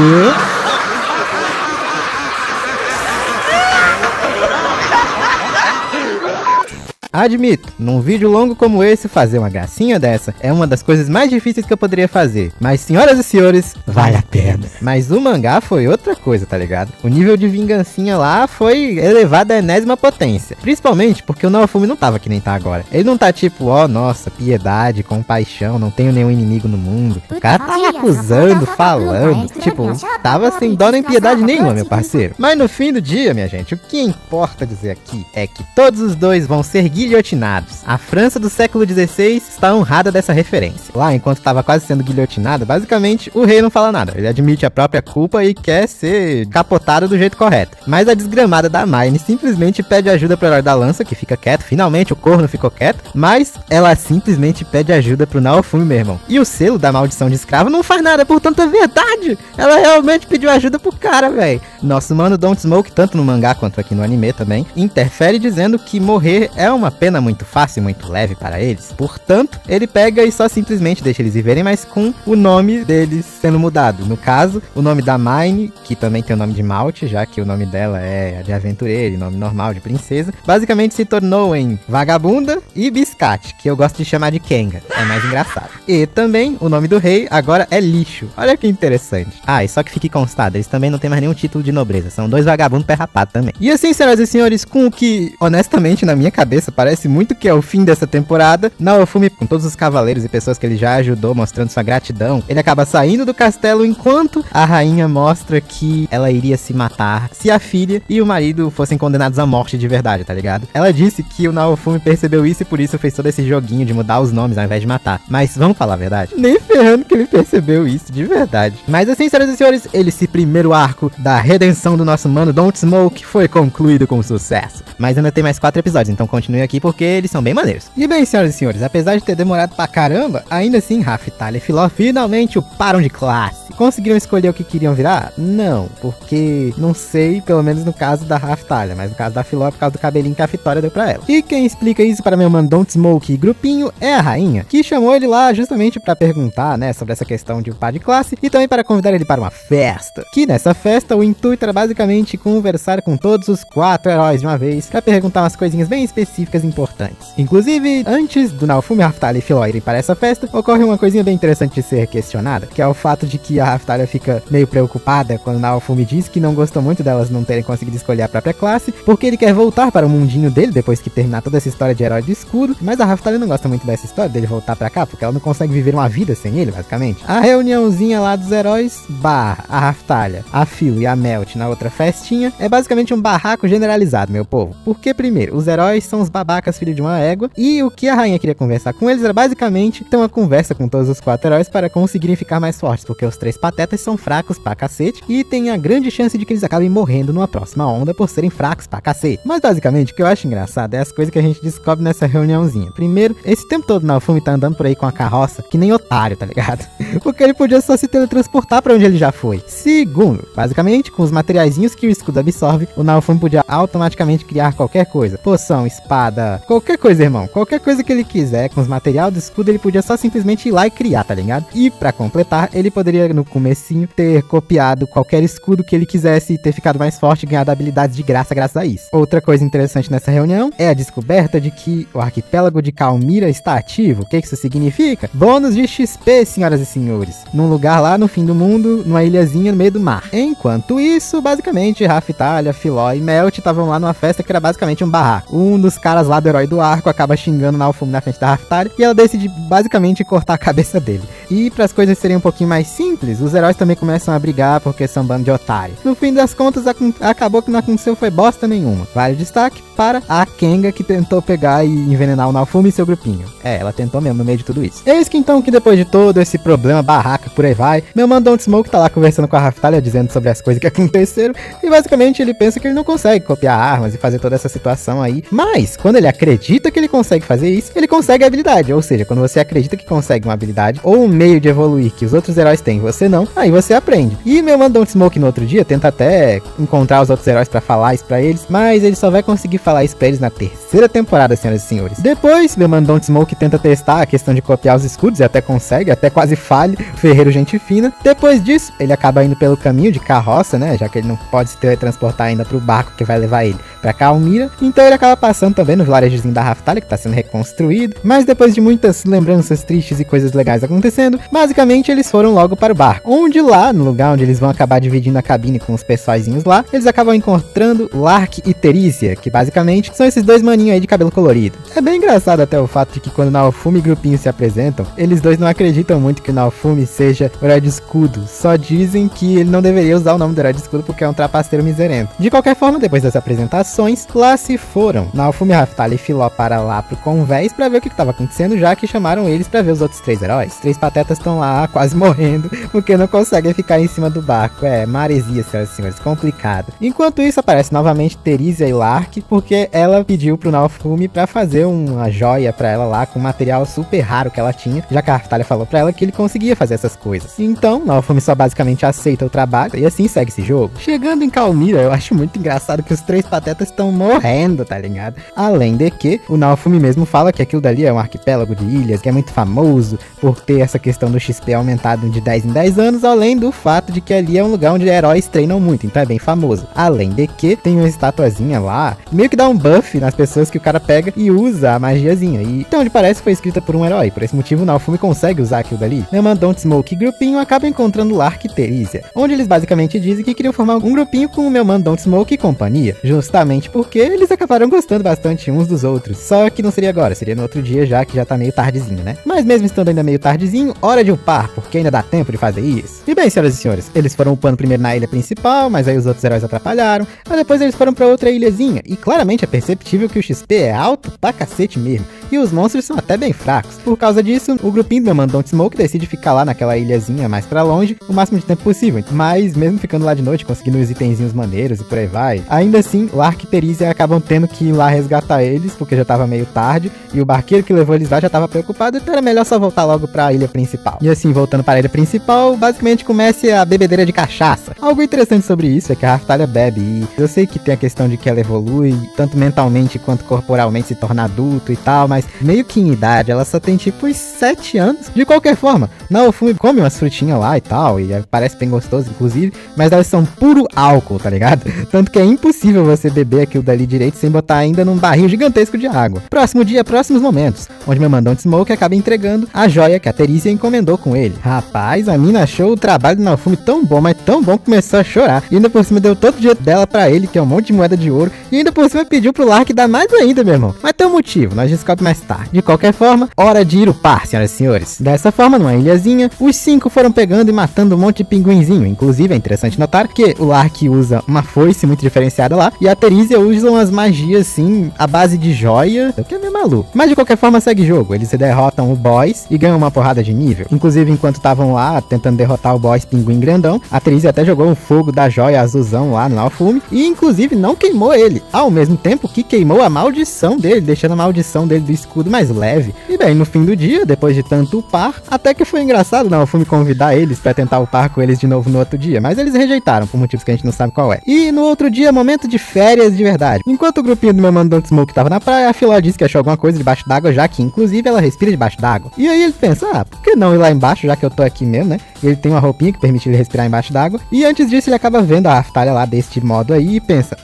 Admito, num vídeo longo como esse, fazer uma gracinha dessa é uma das coisas mais difíceis que eu poderia fazer. Mas, senhoras e senhores, vale a pena. Mas o mangá foi outra coisa, tá ligado? O nível de vingancinha lá foi elevado à enésima potência. Principalmente porque o Naofumi não tava que nem tá agora. Ele não tá tipo, ó, nossa, piedade, compaixão, não tenho nenhum inimigo no mundo. O cara tava acusando, falando. Tipo, tava sem dó nem piedade nenhuma, meu parceiro. Mas no fim do dia, minha gente, o que importa dizer aqui é que todos os dois vão ser guilhotinados. A França do século XVI está honrada dessa referência. Lá, enquanto estava quase sendo guilhotinado, basicamente, o rei não fala nada. Ele admite a própria culpa e quer ser capotado do jeito correto. Mas a desgramada da Mine simplesmente pede ajuda pro herói da lança, que fica quieto. Finalmente, o corno ficou quieto. Mas ela simplesmente pede ajuda pro Naofumi, meu irmão. E o selo da maldição de escravo não faz nada, portanto é verdade. Ela realmente pediu ajuda pro cara, velho. Nosso mano Don't Smoke, tanto no mangá quanto aqui no anime também, interfere dizendo que morrer é uma uma pena muito fácil e muito leve para eles. Portanto, ele pega e só simplesmente deixa eles viverem, mas com o nome deles sendo mudado. No caso, o nome da Mine, que também tem o nome de Malte, já que o nome dela é de aventureira e nome normal de princesa, basicamente se tornou em Vagabunda e Biscate, que eu gosto de chamar de Kenga, é mais engraçado. E também o nome do rei agora é Lixo. Olha que interessante. Ah, e só que fique constado, eles também não têm mais nenhum título de nobreza, são 2 vagabundos pé rapado também. E assim, senhoras e senhores, com o que, honestamente, na minha cabeça, parece muito que é o fim dessa temporada, Naofumi, com todos os cavaleiros e pessoas que ele já ajudou, mostrando sua gratidão, ele acaba saindo do castelo enquanto a rainha mostra que ela iria se matar se a filha e o marido fossem condenados à morte de verdade, tá ligado? Ela disse que o Naofumi percebeu isso e por isso fez todo esse joguinho de mudar os nomes ao invés de matar. Mas vamos falar a verdade? Nem ferrando que ele percebeu isso, de verdade. Mas assim, senhoras e senhores, esse primeiro arco da redenção do nosso mano Don't Smoke foi concluído com sucesso. Mas ainda tem mais 4 episódios, então continue aqui porque eles são bem maneiros. E bem, senhoras e senhores, apesar de ter demorado pra caramba, ainda assim, Raftalia e Filó finalmente uparam de classe. Conseguiram escolher o que queriam virar? Não, porque não sei, pelo menos no caso da Raftalia, mas no caso da Filó é por causa do cabelinho que a Vitória deu pra ela. E quem explica isso para meu mano Don't Smoke e grupinho é a rainha, que chamou ele lá justamente pra perguntar, né, sobre essa questão de upar de classe e também para convidar ele para uma festa. Que nessa festa o intuito era basicamente conversar com todos os 4 heróis de uma vez pra perguntar umas coisinhas bem específicas e importantes. Inclusive, antes do Naofumi, Raftalia e Filó irem para essa festa, ocorre uma coisinha bem interessante de ser questionada, que é o fato de que a Raftalia fica meio preocupada quando Naofumi diz que não gostou muito delas não terem conseguido escolher a própria classe, porque ele quer voltar para o mundinho dele depois que terminar toda essa história de herói do escudo, mas a Raftalia não gosta muito dessa história dele voltar pra cá, porque ela não consegue viver uma vida sem ele, basicamente. A reuniãozinha lá dos heróis, a Raftalia, a Phil e a Melt na outra festinha, é basicamente um barraco generalizado, meu povo. Porque, primeiro, os heróis são os babacas filhos de uma égua, e o que a rainha queria conversar com eles era basicamente ter uma conversa com todos os 4 heróis para conseguirem ficar mais fortes, porque os 3 patetas são fracos pra cacete, e tem a grande chance de que eles acabem morrendo numa próxima onda por serem fracos pra cacete. Mas, basicamente, o que eu acho engraçado é as coisas que a gente descobre nessa reuniãozinha. Primeiro, esse tempo todo Naofumi tá andando por aí com a carroça, que nem otário, tá ligado? Porque ele podia só se teletransportar pra onde ele já foi. Segundo, basicamente, com os materiaizinhos que o escudo absorve, o Naofumi podia automaticamente criar qualquer coisa. Poção, espada, qualquer coisa, irmão. Qualquer coisa que ele quiser, com os materiais do escudo, ele podia só simplesmente ir lá e criar, tá ligado? E pra completar, ele poderia, no comecinho, ter copiado qualquer escudo que ele quisesse e ter ficado mais forte e ganhado habilidades de graça graças a isso. Outra coisa interessante nessa reunião é a descoberta de que o arquipélago de Calmira está ativo. O que isso significa? Bônus de XP, senhoras e senhores. Num lugar lá no fim do mundo, numa ilhazinha no meio do mar. Enquanto isso, basicamente, Raftalia, Filó e Melt estavam lá numa festa que era basicamente um barraco. Um dos caras lá do herói do arco acaba xingando Naofumi na frente da Raftalia e ela decide basicamente cortar a cabeça dele. E para as coisas serem um pouquinho mais simples, os heróis também começam a brigar porque são um bando de otários. No fim das contas, acabou que não aconteceu foi bosta nenhuma. Vale o destaque para a Kenga, que tentou pegar e envenenar o Naofumi e seu grupinho. Ela tentou mesmo no meio de tudo isso. Eis que então, que depois de todo esse problema, barraca, por aí vai, meu mano Don't Smoke tá lá conversando com a Raftalia, dizendo sobre as coisas que aconteceram, e basicamente ele pensa que ele não consegue copiar armas e fazer toda essa situação aí, mas quando ele acredita que ele consegue fazer isso, ele consegue a habilidade, ou seja, quando você acredita que consegue uma habilidade, ou um meio de evoluir que os outros heróis têm e você não, aí você aprende. E meu mano Don't Smoke no outro dia tenta até encontrar os outros heróis pra falar isso pra eles, mas ele só vai conseguir falar isso pra eles na 3ª temporada, senhoras e senhores. Depois, meu mano Don't Smoke tenta testar a questão de copiar os escudos e até consegue, até quase falha, ferreiro gente fina. Depois disso, ele acaba indo pelo caminho de carroça, né, já que ele não pode se teletransportar ainda pro barco que vai levar ele pra Calmira, então ele acaba passando também no vilarejozinho da Raftalia, que tá sendo reconstruído, mas depois de muitas lembranças tristes e coisas legais acontecendo, basicamente eles foram logo para o barco, onde lá, no lugar onde eles vão acabar dividindo a cabine com os pessoaizinhos lá, eles acabam encontrando Lark e Terícia, que basicamente são esses 2 maninhos aí de cabelo colorido. É bem engraçado até o fato de que quando Naofumi e grupinho se apresentam, eles dois não acreditam muito que o Naofumi seja o herói de escudo, só dizem que ele não deveria usar o nome do herói de escudo porque é um trapaceiro miserento. De qualquer forma, depois das apresentações, lá se foram Naofumi, Raftalia e Filó para lá pro convés pra ver o que estava acontecendo, já que chamaram eles pra ver os outros 3 heróis. Os 3 patetas estão lá quase morrendo porque não conseguem ficar em cima do barco. É maresia, senhoras e senhores, complicado. Enquanto isso, aparece novamente Terícia e Lark, porque ela pediu pro Naofumi pra fazer uma joia pra ela lá com um material super raro que ela tinha, já que a Raftalia falou pra ela que ele conseguia fazer essas coisas. Então, Naofumi só basicamente aceita o trabalho e assim segue esse jogo. Chegando em Calmira, eu acho muito engraçado que os 3 patetas idiotas estão morrendo, tá ligado? Além de que o Naofumi mesmo fala que aquilo dali é um arquipélago de ilhas, que é muito famoso por ter essa questão do XP aumentado de 10 em 10 anos, além do fato de que ali é um lugar onde heróis treinam muito, então é bem famoso. Além de que tem uma estatuazinha lá, meio que dá um buff nas pessoas que o cara pega e usa a magiazinha, e então onde parece que foi escrita por um herói. Por esse motivo o Naofumi consegue usar aquilo dali. Meu man Don't Smoke e grupinho acabam encontrando Lark e Theresia, onde eles basicamente dizem que queriam formar um grupinho com o meu man Don't Smoke e companhia, justamente porque eles acabaram gostando bastante uns dos outros. Só que não seria agora, seria no outro dia, já que já tá meio tardezinho, né? Mas mesmo estando ainda meio tardezinho, hora de upar, porque ainda dá tempo de fazer isso. E bem, senhoras e senhores, eles foram upando primeiro na ilha principal, mas aí os outros heróis atrapalharam, mas depois eles foram pra outra ilhazinha, e claramente é perceptível que o XP é alto pra cacete mesmo, e os monstros são até bem fracos. Por causa disso, o grupinho do meu man Don't Smoke decide ficar lá naquela ilhazinha mais pra longe, o máximo de tempo possível, mas mesmo ficando lá de noite, conseguindo os itenzinhos maneiros e por aí vai, ainda assim, Lark e Theresia acabam tendo que ir lá resgatar eles, porque já tava meio tarde, e o barqueiro que levou eles lá já tava preocupado, então era melhor só voltar logo pra ilha principal. E assim, voltando para a ilha principal, basicamente começa a bebedeira de cachaça. Algo interessante sobre isso é que a Raphtalia bebe, e eu sei que tem a questão de que ela evolui, tanto mentalmente quanto corporalmente, se torna adulto e tal, mas meio que em idade, ela só tem tipo uns 7 anos. De qualquer forma, Naofumi come umas frutinhas lá e tal, e parece bem gostoso, inclusive, mas elas são puro álcool, tá ligado? Tanto que é impossível você beber aquilo dali direito sem botar ainda num barril gigantesco de água. Próximo dia, próximos momentos, onde meu man Don't Smoke acaba entregando a joia que a Theresia encomendou com ele. Rapaz, a mina achou o trabalho do Naofumi tão bom, mas tão bom que começou a chorar. E ainda por cima deu todo o dinheiro dela pra ele, que é um monte de moeda de ouro, e ainda por cima pediu pro Lark dar mais ainda, meu irmão. Mas tem um motivo, nós descobrimos mais tarde. De qualquer forma, hora de ir upar, senhoras e senhores. Dessa forma, numa ilhazinha, os 5 foram pegando e matando um monte de pinguinzinho. Inclusive, é interessante notar que o Lark usa uma foice muito diferenciada lá, e a Theresia usa umas magias, assim, à base de joia, o que é meio maluco. Mas de qualquer forma, segue jogo. Eles se derrotam o boss e ganham uma porrada de nível. Inclusive, enquanto estavam lá tentando derrotar o boss pinguim grandão, a Theresia até jogou um fogo da joia azulzão lá no Naofumi, e inclusive não queimou ele, ao mesmo tempo que queimou a maldição dele, deixando a maldição dele do escudo mais leve. E bem, no fim do dia, depois de tanto upar, até que foi engraçado o Naofumi convidar eles pra tentar upar com eles de novo no outro dia, mas eles rejeitaram, por motivos que a gente não sabe qual é. E no outro dia, momento de férias de verdade. Enquanto o grupinho do meu man Don't Smoke tava na praia, a Filó disse que achou alguma coisa debaixo d'água, já que inclusive ela respira debaixo d'água. E aí ele pensa, por que não ir lá embaixo, já que eu tô aqui mesmo, né? E ele tem uma roupinha que permite ele respirar embaixo d'água. E antes disso ele acaba vendo a Raphtalia lá deste modo aí e pensa,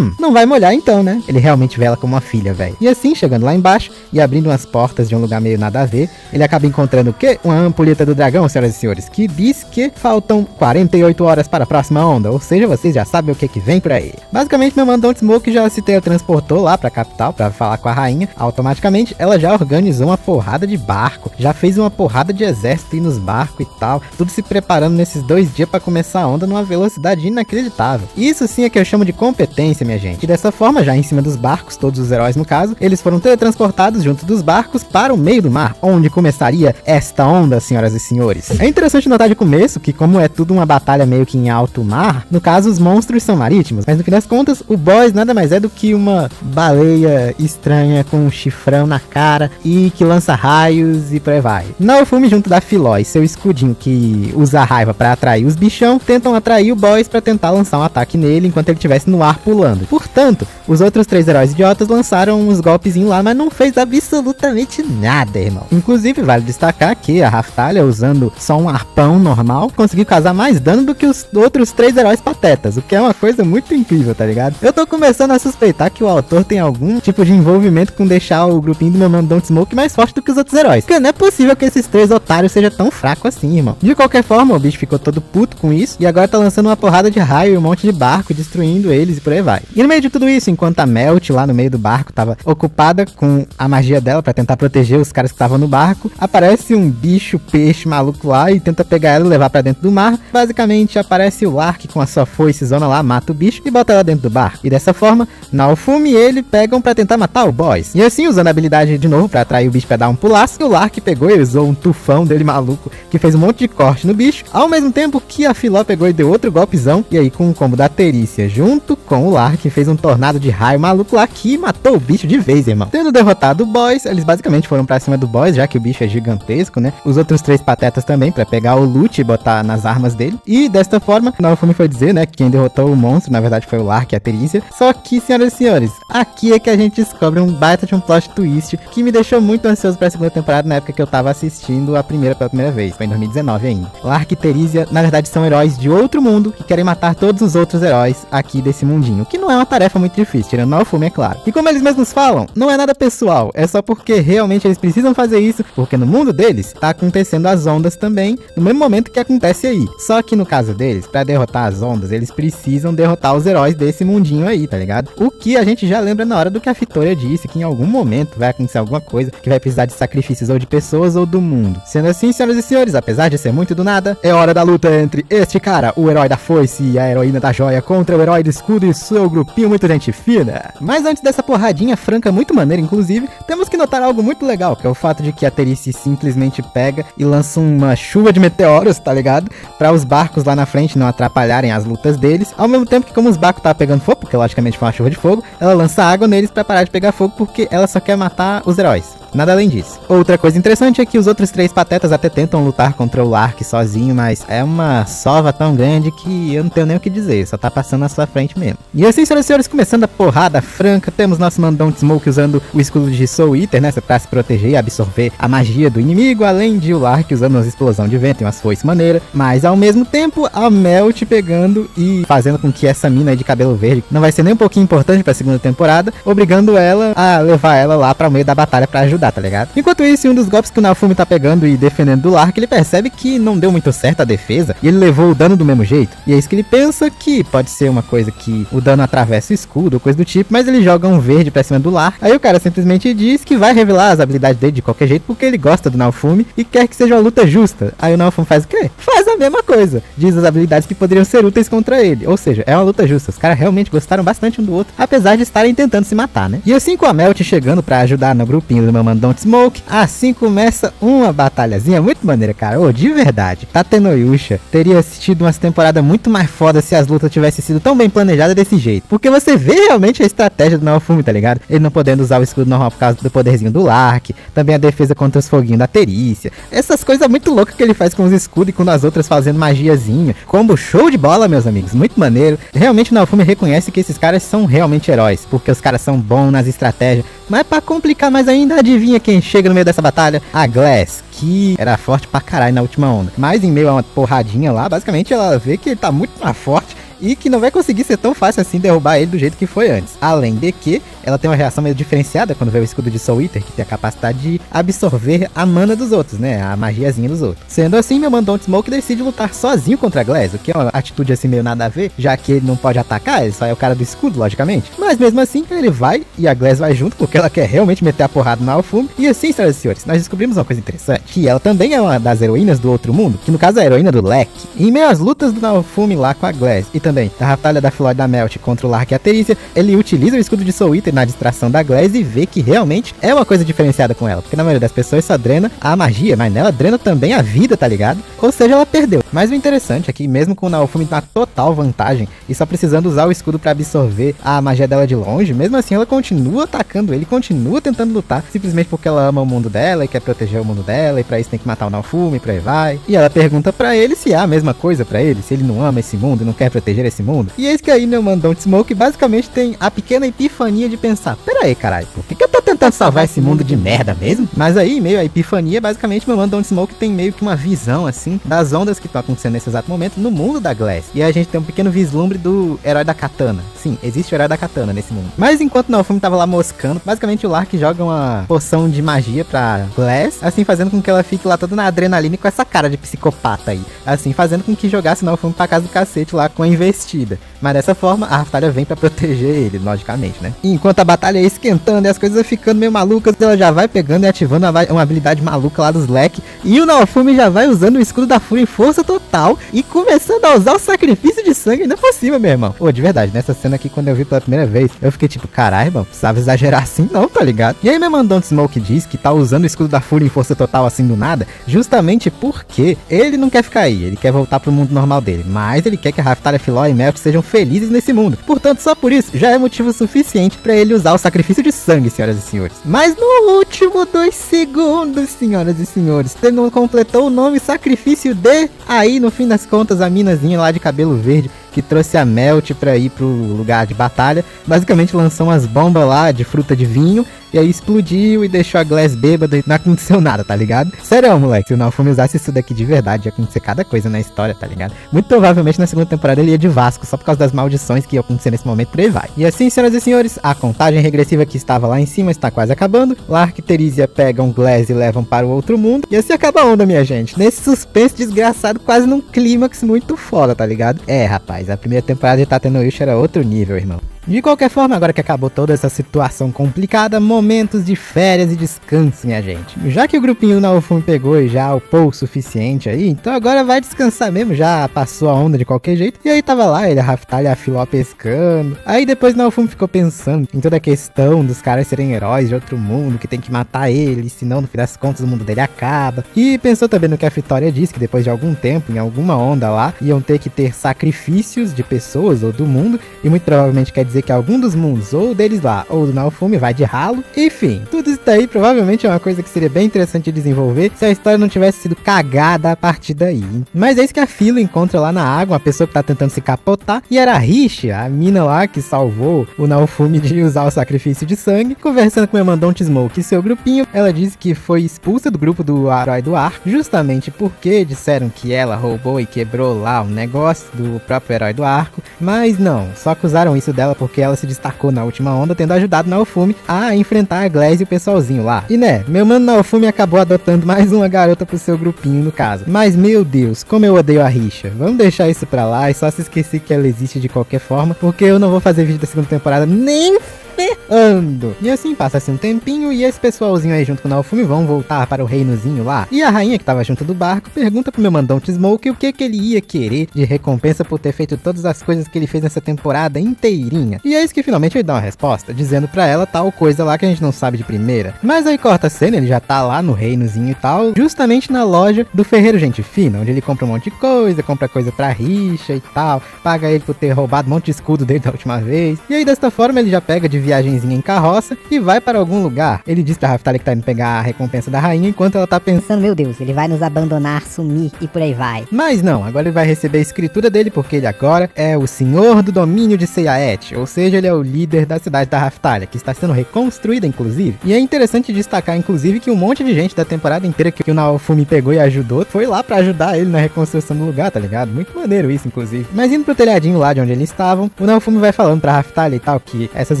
não vai molhar então, né? Ele realmente vê ela como uma filha, velho. E assim, chegando lá embaixo e abrindo umas portas de um lugar meio nada a ver, ele acaba encontrando o quê? Uma ampulheta do dragão, senhoras e senhores, que diz que faltam 48 horas para a próxima onda, ou seja, vocês já sabem o que vem por aí. Basicamente, meu man Don't Smoke já se teletransportou lá pra capital pra falar com a rainha. Automaticamente, ela já organizou uma porrada de barco, já fez uma porrada de exército aí nos barcos e tal, tudo se preparando nesses 2 dias pra começar a onda numa velocidade inacreditável. Isso sim é que eu chamo de competência, minha gente. E dessa forma, já em cima dos barcos, todos os heróis no caso, eles foram teletransportados junto dos barcos para o meio do mar, onde começaria esta onda, senhoras e senhores. É interessante notar de começo que, como é tudo uma batalha meio que em alto mar, no caso os monstros são marítimos, mas no fim das contas o boss nada mais é do que uma baleia estranha com um chifrão na cara e que lança raios e por aí vai. Naofumi junto da Filó e seu escudinho que usa a raiva para atrair os bichão, tentam atrair o boss para tentar lançar um ataque nele enquanto ele estivesse no ar pulando. Portanto, os outros 3 heróis idiotas lançaram uns golpezinhos lá, mas não fez absolutamente nada, irmão. Inclusive, vale destacar que a Raphtalia, usando só um arpão normal, conseguiu causar mais dano do que os outros 3 heróis patetas, o que é uma coisa muito incrível, tá ligado? Eu tô começando a suspeitar que o autor tem algum tipo de envolvimento com deixar o grupinho do meu man Don't Smoke mais forte do que os outros heróis, porque não é possível que esses 3 otários sejam tão fracos assim, irmão. De qualquer forma, o bicho ficou todo puto com isso, e agora tá lançando uma porrada de raio e um monte de barco, destruindo eles e por aí vai. E no meio de tudo isso, enquanto a Melt lá no meio do barco tava ocupada com a magia dela pra tentar proteger os caras que estavam no barco, aparece um bicho peixe maluco lá e tenta pegar ela e levar pra dentro do mar. Basicamente aparece o Lark com a sua foice-zona lá, mata o bicho e bota ela dentro do barco. E dessa forma, Naofumi e ele pegam pra tentar matar o boss. E assim, usando a habilidade de novo pra atrair o bicho pra dar um pulaço, o Lark pegou e usou um tufão dele maluco que fez um monte de corte no bicho, ao mesmo tempo que a Filó pegou e deu outro golpezão. E aí, com o combo da Theresia junto com o Lark, fez um tornado de raio maluco lá que matou o bicho de vez, irmão. Tendo derrotado o boss, eles basicamente foram pra cima do boss, já que o bicho é gigantesco, né? Os outros 3 patetas também, pra pegar o loot e botar nas armas dele. E desta forma, o Naofumi foi dizer, né, que quem derrotou o monstro, na verdade, foi o Lark e a Terísia. Só que, senhoras e senhores, aqui é que a gente descobre um baita de um plot twist que me deixou muito ansioso pra segunda temporada na época que eu tava assistindo a primeira pela primeira vez. Foi em 2019 ainda. Lark e Terísia, na verdade, são heróis de outro mundo que querem matar todos os outros heróis aqui desse mundinho, o que não é uma tarefa muito difícil, tirando o Naofumi, é claro. E como eles mesmos falam, não é nada pessoal, é só porque realmente eles precisam fazer isso, porque no mundo deles tá acontecendo as ondas também, no mesmo momento que acontece aí. Só que no caso deles, pra derrotar as ondas, eles precisam derrotar os heróis desse mundinho aí, tá ligado? O que a gente já lembra na hora do que a Fitoria disse, que em algum momento vai acontecer alguma coisa que vai precisar de sacrifícios ou de pessoas ou do mundo. Sendo assim, senhoras e senhores, apesar de ser muito do nada, é hora da luta entre este cara, o herói da foice e a heroína da joia, contra o herói do escudo e seu grupinho muito gente fina. Mas antes dessa porradinha franca muito maneira, inclusive, temos que notar algo muito legal, que é o fato de que a Terícia simplesmente pega e lança uma chuva de meteoros, tá ligado? Pra os barcos lá na frente não atrapalharem as lutas deles, ao mesmo tempo que como os barcos estavam pegando fogo, porque logicamente foi uma chuva de fogo, ela lança água neles pra parar de pegar fogo, porque ela só quer matar os heróis. Nada além disso. Outra coisa interessante é que os outros 3 patetas até tentam lutar contra o Lark sozinho, mas é uma sova tão grande que eu não tenho nem o que dizer, só tá passando na sua frente mesmo. E assim, senhoras e senhores, começando a porrada franca, temos nosso mandão de Smoke usando o escudo de Soul Eater, né, pra se proteger e absorver a magia do inimigo, além de o Lark usando umas explosão de vento e umas foices maneiras, mas ao mesmo tempo a Melt pegando e fazendo com que essa mina aí de cabelo verde não vai ser nem um pouquinho importante pra segunda temporada, obrigando ela a levar ela lá pra meio da batalha pra ajudar, tá ligado? Enquanto isso, um dos golpes que o Naofumi tá pegando e defendendo do Lark, ele percebe que não deu muito certo a defesa e ele levou o dano do mesmo jeito. E é isso que ele pensa, que pode ser uma coisa que o dano atravessa o escudo ou coisa do tipo, mas ele joga um verde pra cima do Lark. Aí o cara simplesmente diz que vai revelar as habilidades dele de qualquer jeito porque ele gosta do Naofumi e quer que seja uma luta justa. Aí o Naofumi faz o quê? Faz a mesma coisa. Diz as habilidades que poderiam ser úteis contra ele. Ou seja, é uma luta justa. Os caras realmente gostaram bastante um do outro, apesar de estarem tentando se matar, né? E assim com a Melt chegando pra ajudar no grupinho do meu mandão Smoke, assim começa uma batalhazinha muito maneira, cara. Ô, de verdade, Tatenoyusha teria assistido umas temporadas muito mais foda se as lutas tivessem sido tão bem planejadas desse jeito. Porque você vê realmente a estratégia do Naofumi, tá ligado? Ele não podendo usar o escudo normal por causa do poderzinho do Lark, também a defesa contra os foguinhos da Terícia. Essas coisas muito loucas que ele faz com os escudos e com as outras fazendo magiazinha. Combo show de bola, meus amigos, muito maneiro. Realmente o Naofumi reconhece que esses caras são realmente heróis, porque os caras são bons nas estratégias. Mas pra complicar mais ainda, adivinha quem chega no meio dessa batalha? A Glass, que era forte pra caralho na última onda. Mas em meio a uma porradinha lá, basicamente ela vê que ele tá muito mais forte e que não vai conseguir ser tão fácil assim derrubar ele do jeito que foi antes. Além de que ela tem uma reação meio diferenciada quando vê o escudo de Soul Eater, que tem a capacidade de absorver a mana dos outros, né? A magiazinha dos outros. Sendo assim, meu mandão de Smoke decide lutar sozinho contra a Glass, o que é uma atitude assim meio nada a ver, já que ele não pode atacar, ele só é o cara do escudo, logicamente. Mas mesmo assim, ele vai e a Glass vai junto, porque ela quer realmente meter a porrada no Naofumi. E assim, senhoras e senhores, nós descobrimos uma coisa interessante, que ela também é uma das heroínas do outro mundo, que no caso é a heroína do Leck. Em meio às lutas do Naofumi lá com a Glass, e também da batalha da Floyd da Melt contra o Lark e a Terícia, ele utiliza o escudo de Soul Eater na distração da Glass e vê que realmente é uma coisa diferenciada com ela, porque na maioria das pessoas só drena a magia, mas nela drena também a vida, tá ligado? Ou seja, ela perdeu. Mas o interessante é que mesmo com o Naofumi na total vantagem e só precisando usar o escudo pra absorver a magia dela de longe, mesmo assim ela continua atacando ele, continua tentando lutar, simplesmente porque ela ama o mundo dela e quer proteger o mundo dela, e pra isso tem que matar o Naofumi, e por aí vai. E ela pergunta pra ele se é a mesma coisa pra ele, se ele não ama esse mundo e não quer proteger esse mundo. E eis que aí meu mandão de Smoke basicamente tem a pequena epifania de pensar, pera aí, caralho, por que eu tô tentando salvar esse mundo de merda mesmo? Mas aí, meio a epifania, basicamente meu mandão de Smoke tem meio que uma visão, assim, das ondas que estão acontecendo nesse exato momento no mundo da Glass. E aí a gente tem um pequeno vislumbre do herói da katana. Sim, existe o herói da katana nesse mundo. Mas enquanto o Naofumi tava lá moscando, basicamente o Lark joga uma poção de magia pra Glass, assim, fazendo com que ela fique lá toda na adrenalina e com essa cara de psicopata aí. Assim, fazendo com que jogasse o Naofumi pra casa do cacete lá com a investida. Mas dessa forma, a Raftalia vem pra proteger ele, logicamente, né? E enquanto a batalha é esquentando e as coisas ficando meio malucas, ela já vai pegando e ativando uma habilidade maluca lá dos Leck. E o Naofumi já vai usando o escudo da Fúria em força total e começando a usar o sacrifício de sangue ainda por cima, meu irmão. Ô, de verdade, nessa cena aqui, quando eu vi pela primeira vez, eu fiquei tipo, caralho, mano, precisava exagerar assim não, tá ligado? E aí meu mandão de Smoke diz que tá usando o escudo da Fúria em força total assim do nada, justamente porque ele não quer ficar aí, ele quer voltar pro mundo normal dele, mas ele quer que a Raftalia Eloy e Melt sejam felizes nesse mundo. Portanto, só por isso já é motivo suficiente para ele usar o sacrifício de sangue, senhoras e senhores. Mas no último 2 segundos, senhoras e senhores, ele não completou o nome sacrifício de... Aí, no fim das contas, a minazinha lá de cabelo verde que trouxe a Melt pra ir pro lugar de batalha, basicamente lançou umas bombas lá de fruta de vinho, e aí explodiu e deixou a Glass bêbada e não aconteceu nada, tá ligado? Sério, moleque, se o Naofumi usasse isso daqui de verdade, ia acontecer cada coisa na história, tá ligado? Muito provavelmente na segunda temporada ele ia de Vasco, só por causa das maldições que iam acontecer nesse momento, por aí vai. E assim, senhoras e senhores, a contagem regressiva que estava lá em cima está quase acabando. Lark e Teresia pegam Glass e levam para o outro mundo, e assim acaba a onda, minha gente. Nesse suspense desgraçado, quase num clímax muito foda, tá ligado? É, rapaz, a primeira temporada de Tate no Yusha era outro nível, irmão. De qualquer forma, agora que acabou toda essa situação complicada, momentos de férias e descanso, minha gente. Já que o grupinho do Naofumi pegou e já upou o suficiente aí, então agora vai descansar mesmo, já passou a onda de qualquer jeito. E aí tava lá, ele, a Raftalia e a Filó pescando. Aí depois o Naofumi ficou pensando em toda a questão dos caras serem heróis de outro mundo, que tem que matar eles, senão no fim das contas o mundo dele acaba. E pensou também no que a Vitória disse, que depois de algum tempo, em alguma onda lá, iam ter que ter sacrifícios de pessoas ou do mundo, e muito provavelmente quer dizer que algum dos mundos, ou deles lá, ou do Naofumi, vai de ralo. Enfim, tudo isso daí provavelmente é uma coisa que seria bem interessante de desenvolver se a história não tivesse sido cagada a partir daí. Mas é isso que a Filo encontra lá na água, uma pessoa que tá tentando se capotar, e era a Risha, a mina lá que salvou o Naofumi de usar o sacrifício de sangue. Conversando com o Mandonte Smoke e seu grupinho, ela disse que foi expulsa do grupo do Herói do Arco, justamente porque disseram que ela roubou e quebrou lá um negócio do próprio Herói do Arco, mas não, só acusaram isso dela porque ela se destacou na última onda, tendo ajudado Naofumi a enfrentar a Glass e o pessoalzinho lá. E né, meu mano Naofumi acabou adotando mais uma garota pro seu grupinho, no caso. Mas meu Deus, como eu odeio a Risha. Vamos deixar isso pra lá e só se esquecer que ela existe de qualquer forma, porque eu não vou fazer vídeo da segunda temporada nem ferrando. E assim passa-se um tempinho e esse pessoalzinho aí junto com o Naofumi vão voltar para o reinozinho lá. E a rainha que tava junto do barco pergunta pro meu Mandonte Smoke o que ele ia querer de recompensa por ter feito todas as coisas que ele fez nessa temporada inteirinha. E é isso que finalmente ele dá uma resposta, dizendo pra ela tal coisa lá que a gente não sabe de primeira. Mas aí corta a cena, ele já tá lá no reinozinho e tal, justamente na loja do Ferreiro Gente Fina, onde ele compra um monte de coisa, compra coisa pra Risha e tal, paga ele por ter roubado um monte de escudo dele da última vez. E aí desta forma ele já pega de viagenzinha em carroça e vai para algum lugar. Ele diz pra Raftalia que tá indo pegar a recompensa da rainha, enquanto ela tá pensando, Meu Deus, ele vai nos abandonar, sumir e por aí vai. mas não, agora ele vai receber a escritura dele, porque ele agora é o senhor do domínio de Seiaet, ou seja, ele é o líder da cidade da Raftalia, que está sendo reconstruída inclusive. E é interessante destacar inclusive que um monte de gente da temporada inteira que o Naofumi pegou e ajudou, foi lá pra ajudar ele na reconstrução do lugar, tá ligado? Muito maneiro isso inclusive. Mas indo pro telhadinho lá de onde eles estavam, o Naofumi vai falando pra Raftalia e tal, que essas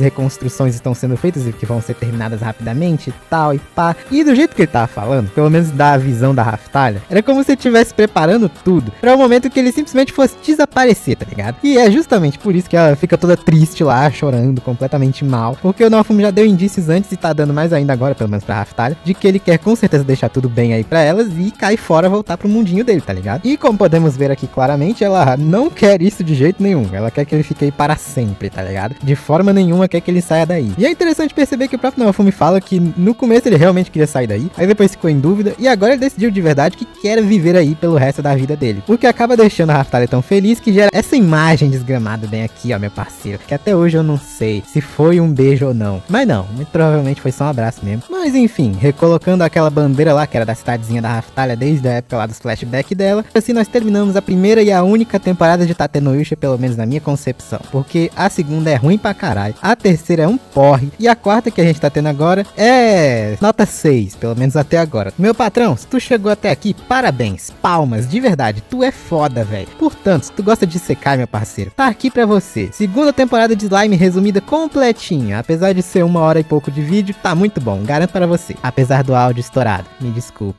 reconstruções estão sendo feitas e que vão ser terminadas rapidamente e tal e pá. E do jeito que ele tava falando, pelo menos da visão da Raftalia, era como se ele estivesse preparando tudo para o momento que ele simplesmente fosse desaparecer, tá ligado? E é justamente por isso que ela fica toda triste lá, chorando completamente mal, porque o Naofumi já deu indícios antes e tá dando mais ainda agora, pelo menos pra Raftalia, de que ele quer com certeza deixar tudo bem aí pra elas e cair fora, voltar pro mundinho dele, tá ligado? E como podemos ver aqui claramente, ela não quer isso de jeito nenhum, ela quer que ele fique aí para sempre, tá ligado? De forma nenhuma quer que ele saia daí. E é interessante perceber que o próprio Naofumi fala que no começo ele realmente queria sair daí, aí depois ficou em dúvida e agora ele decidiu de verdade que quer viver aí pelo resto da vida dele. O que acaba deixando a Raftalia tão feliz que gera essa imagem desgramada bem aqui, ó, meu parceiro, que até hoje eu não sei se foi um beijo ou não. Mas não, muito provavelmente foi só um abraço mesmo. Mas enfim, recolocando aquela bandeira lá, que era da cidadezinha da Raftalia desde a época lá dos flashbacks dela, assim nós terminamos a primeira e a única temporada de Tate no Yusha, pelo menos na minha concepção. Porque a segunda é ruim pra caralho, a terceira é um porre, e a quarta que a gente tá tendo agora é nota 6, pelo menos até agora. Meu patrão, se tu chegou até aqui, parabéns, palmas, de verdade, tu é foda, velho. Portanto, se tu gosta de secar, meu parceiro, tá aqui pra você. Segunda temporada de Slime resumida completinha, apesar de ser 1 hora e pouco de vídeo, tá muito bom, garanto para você. Apesar do áudio estourado, me desculpe.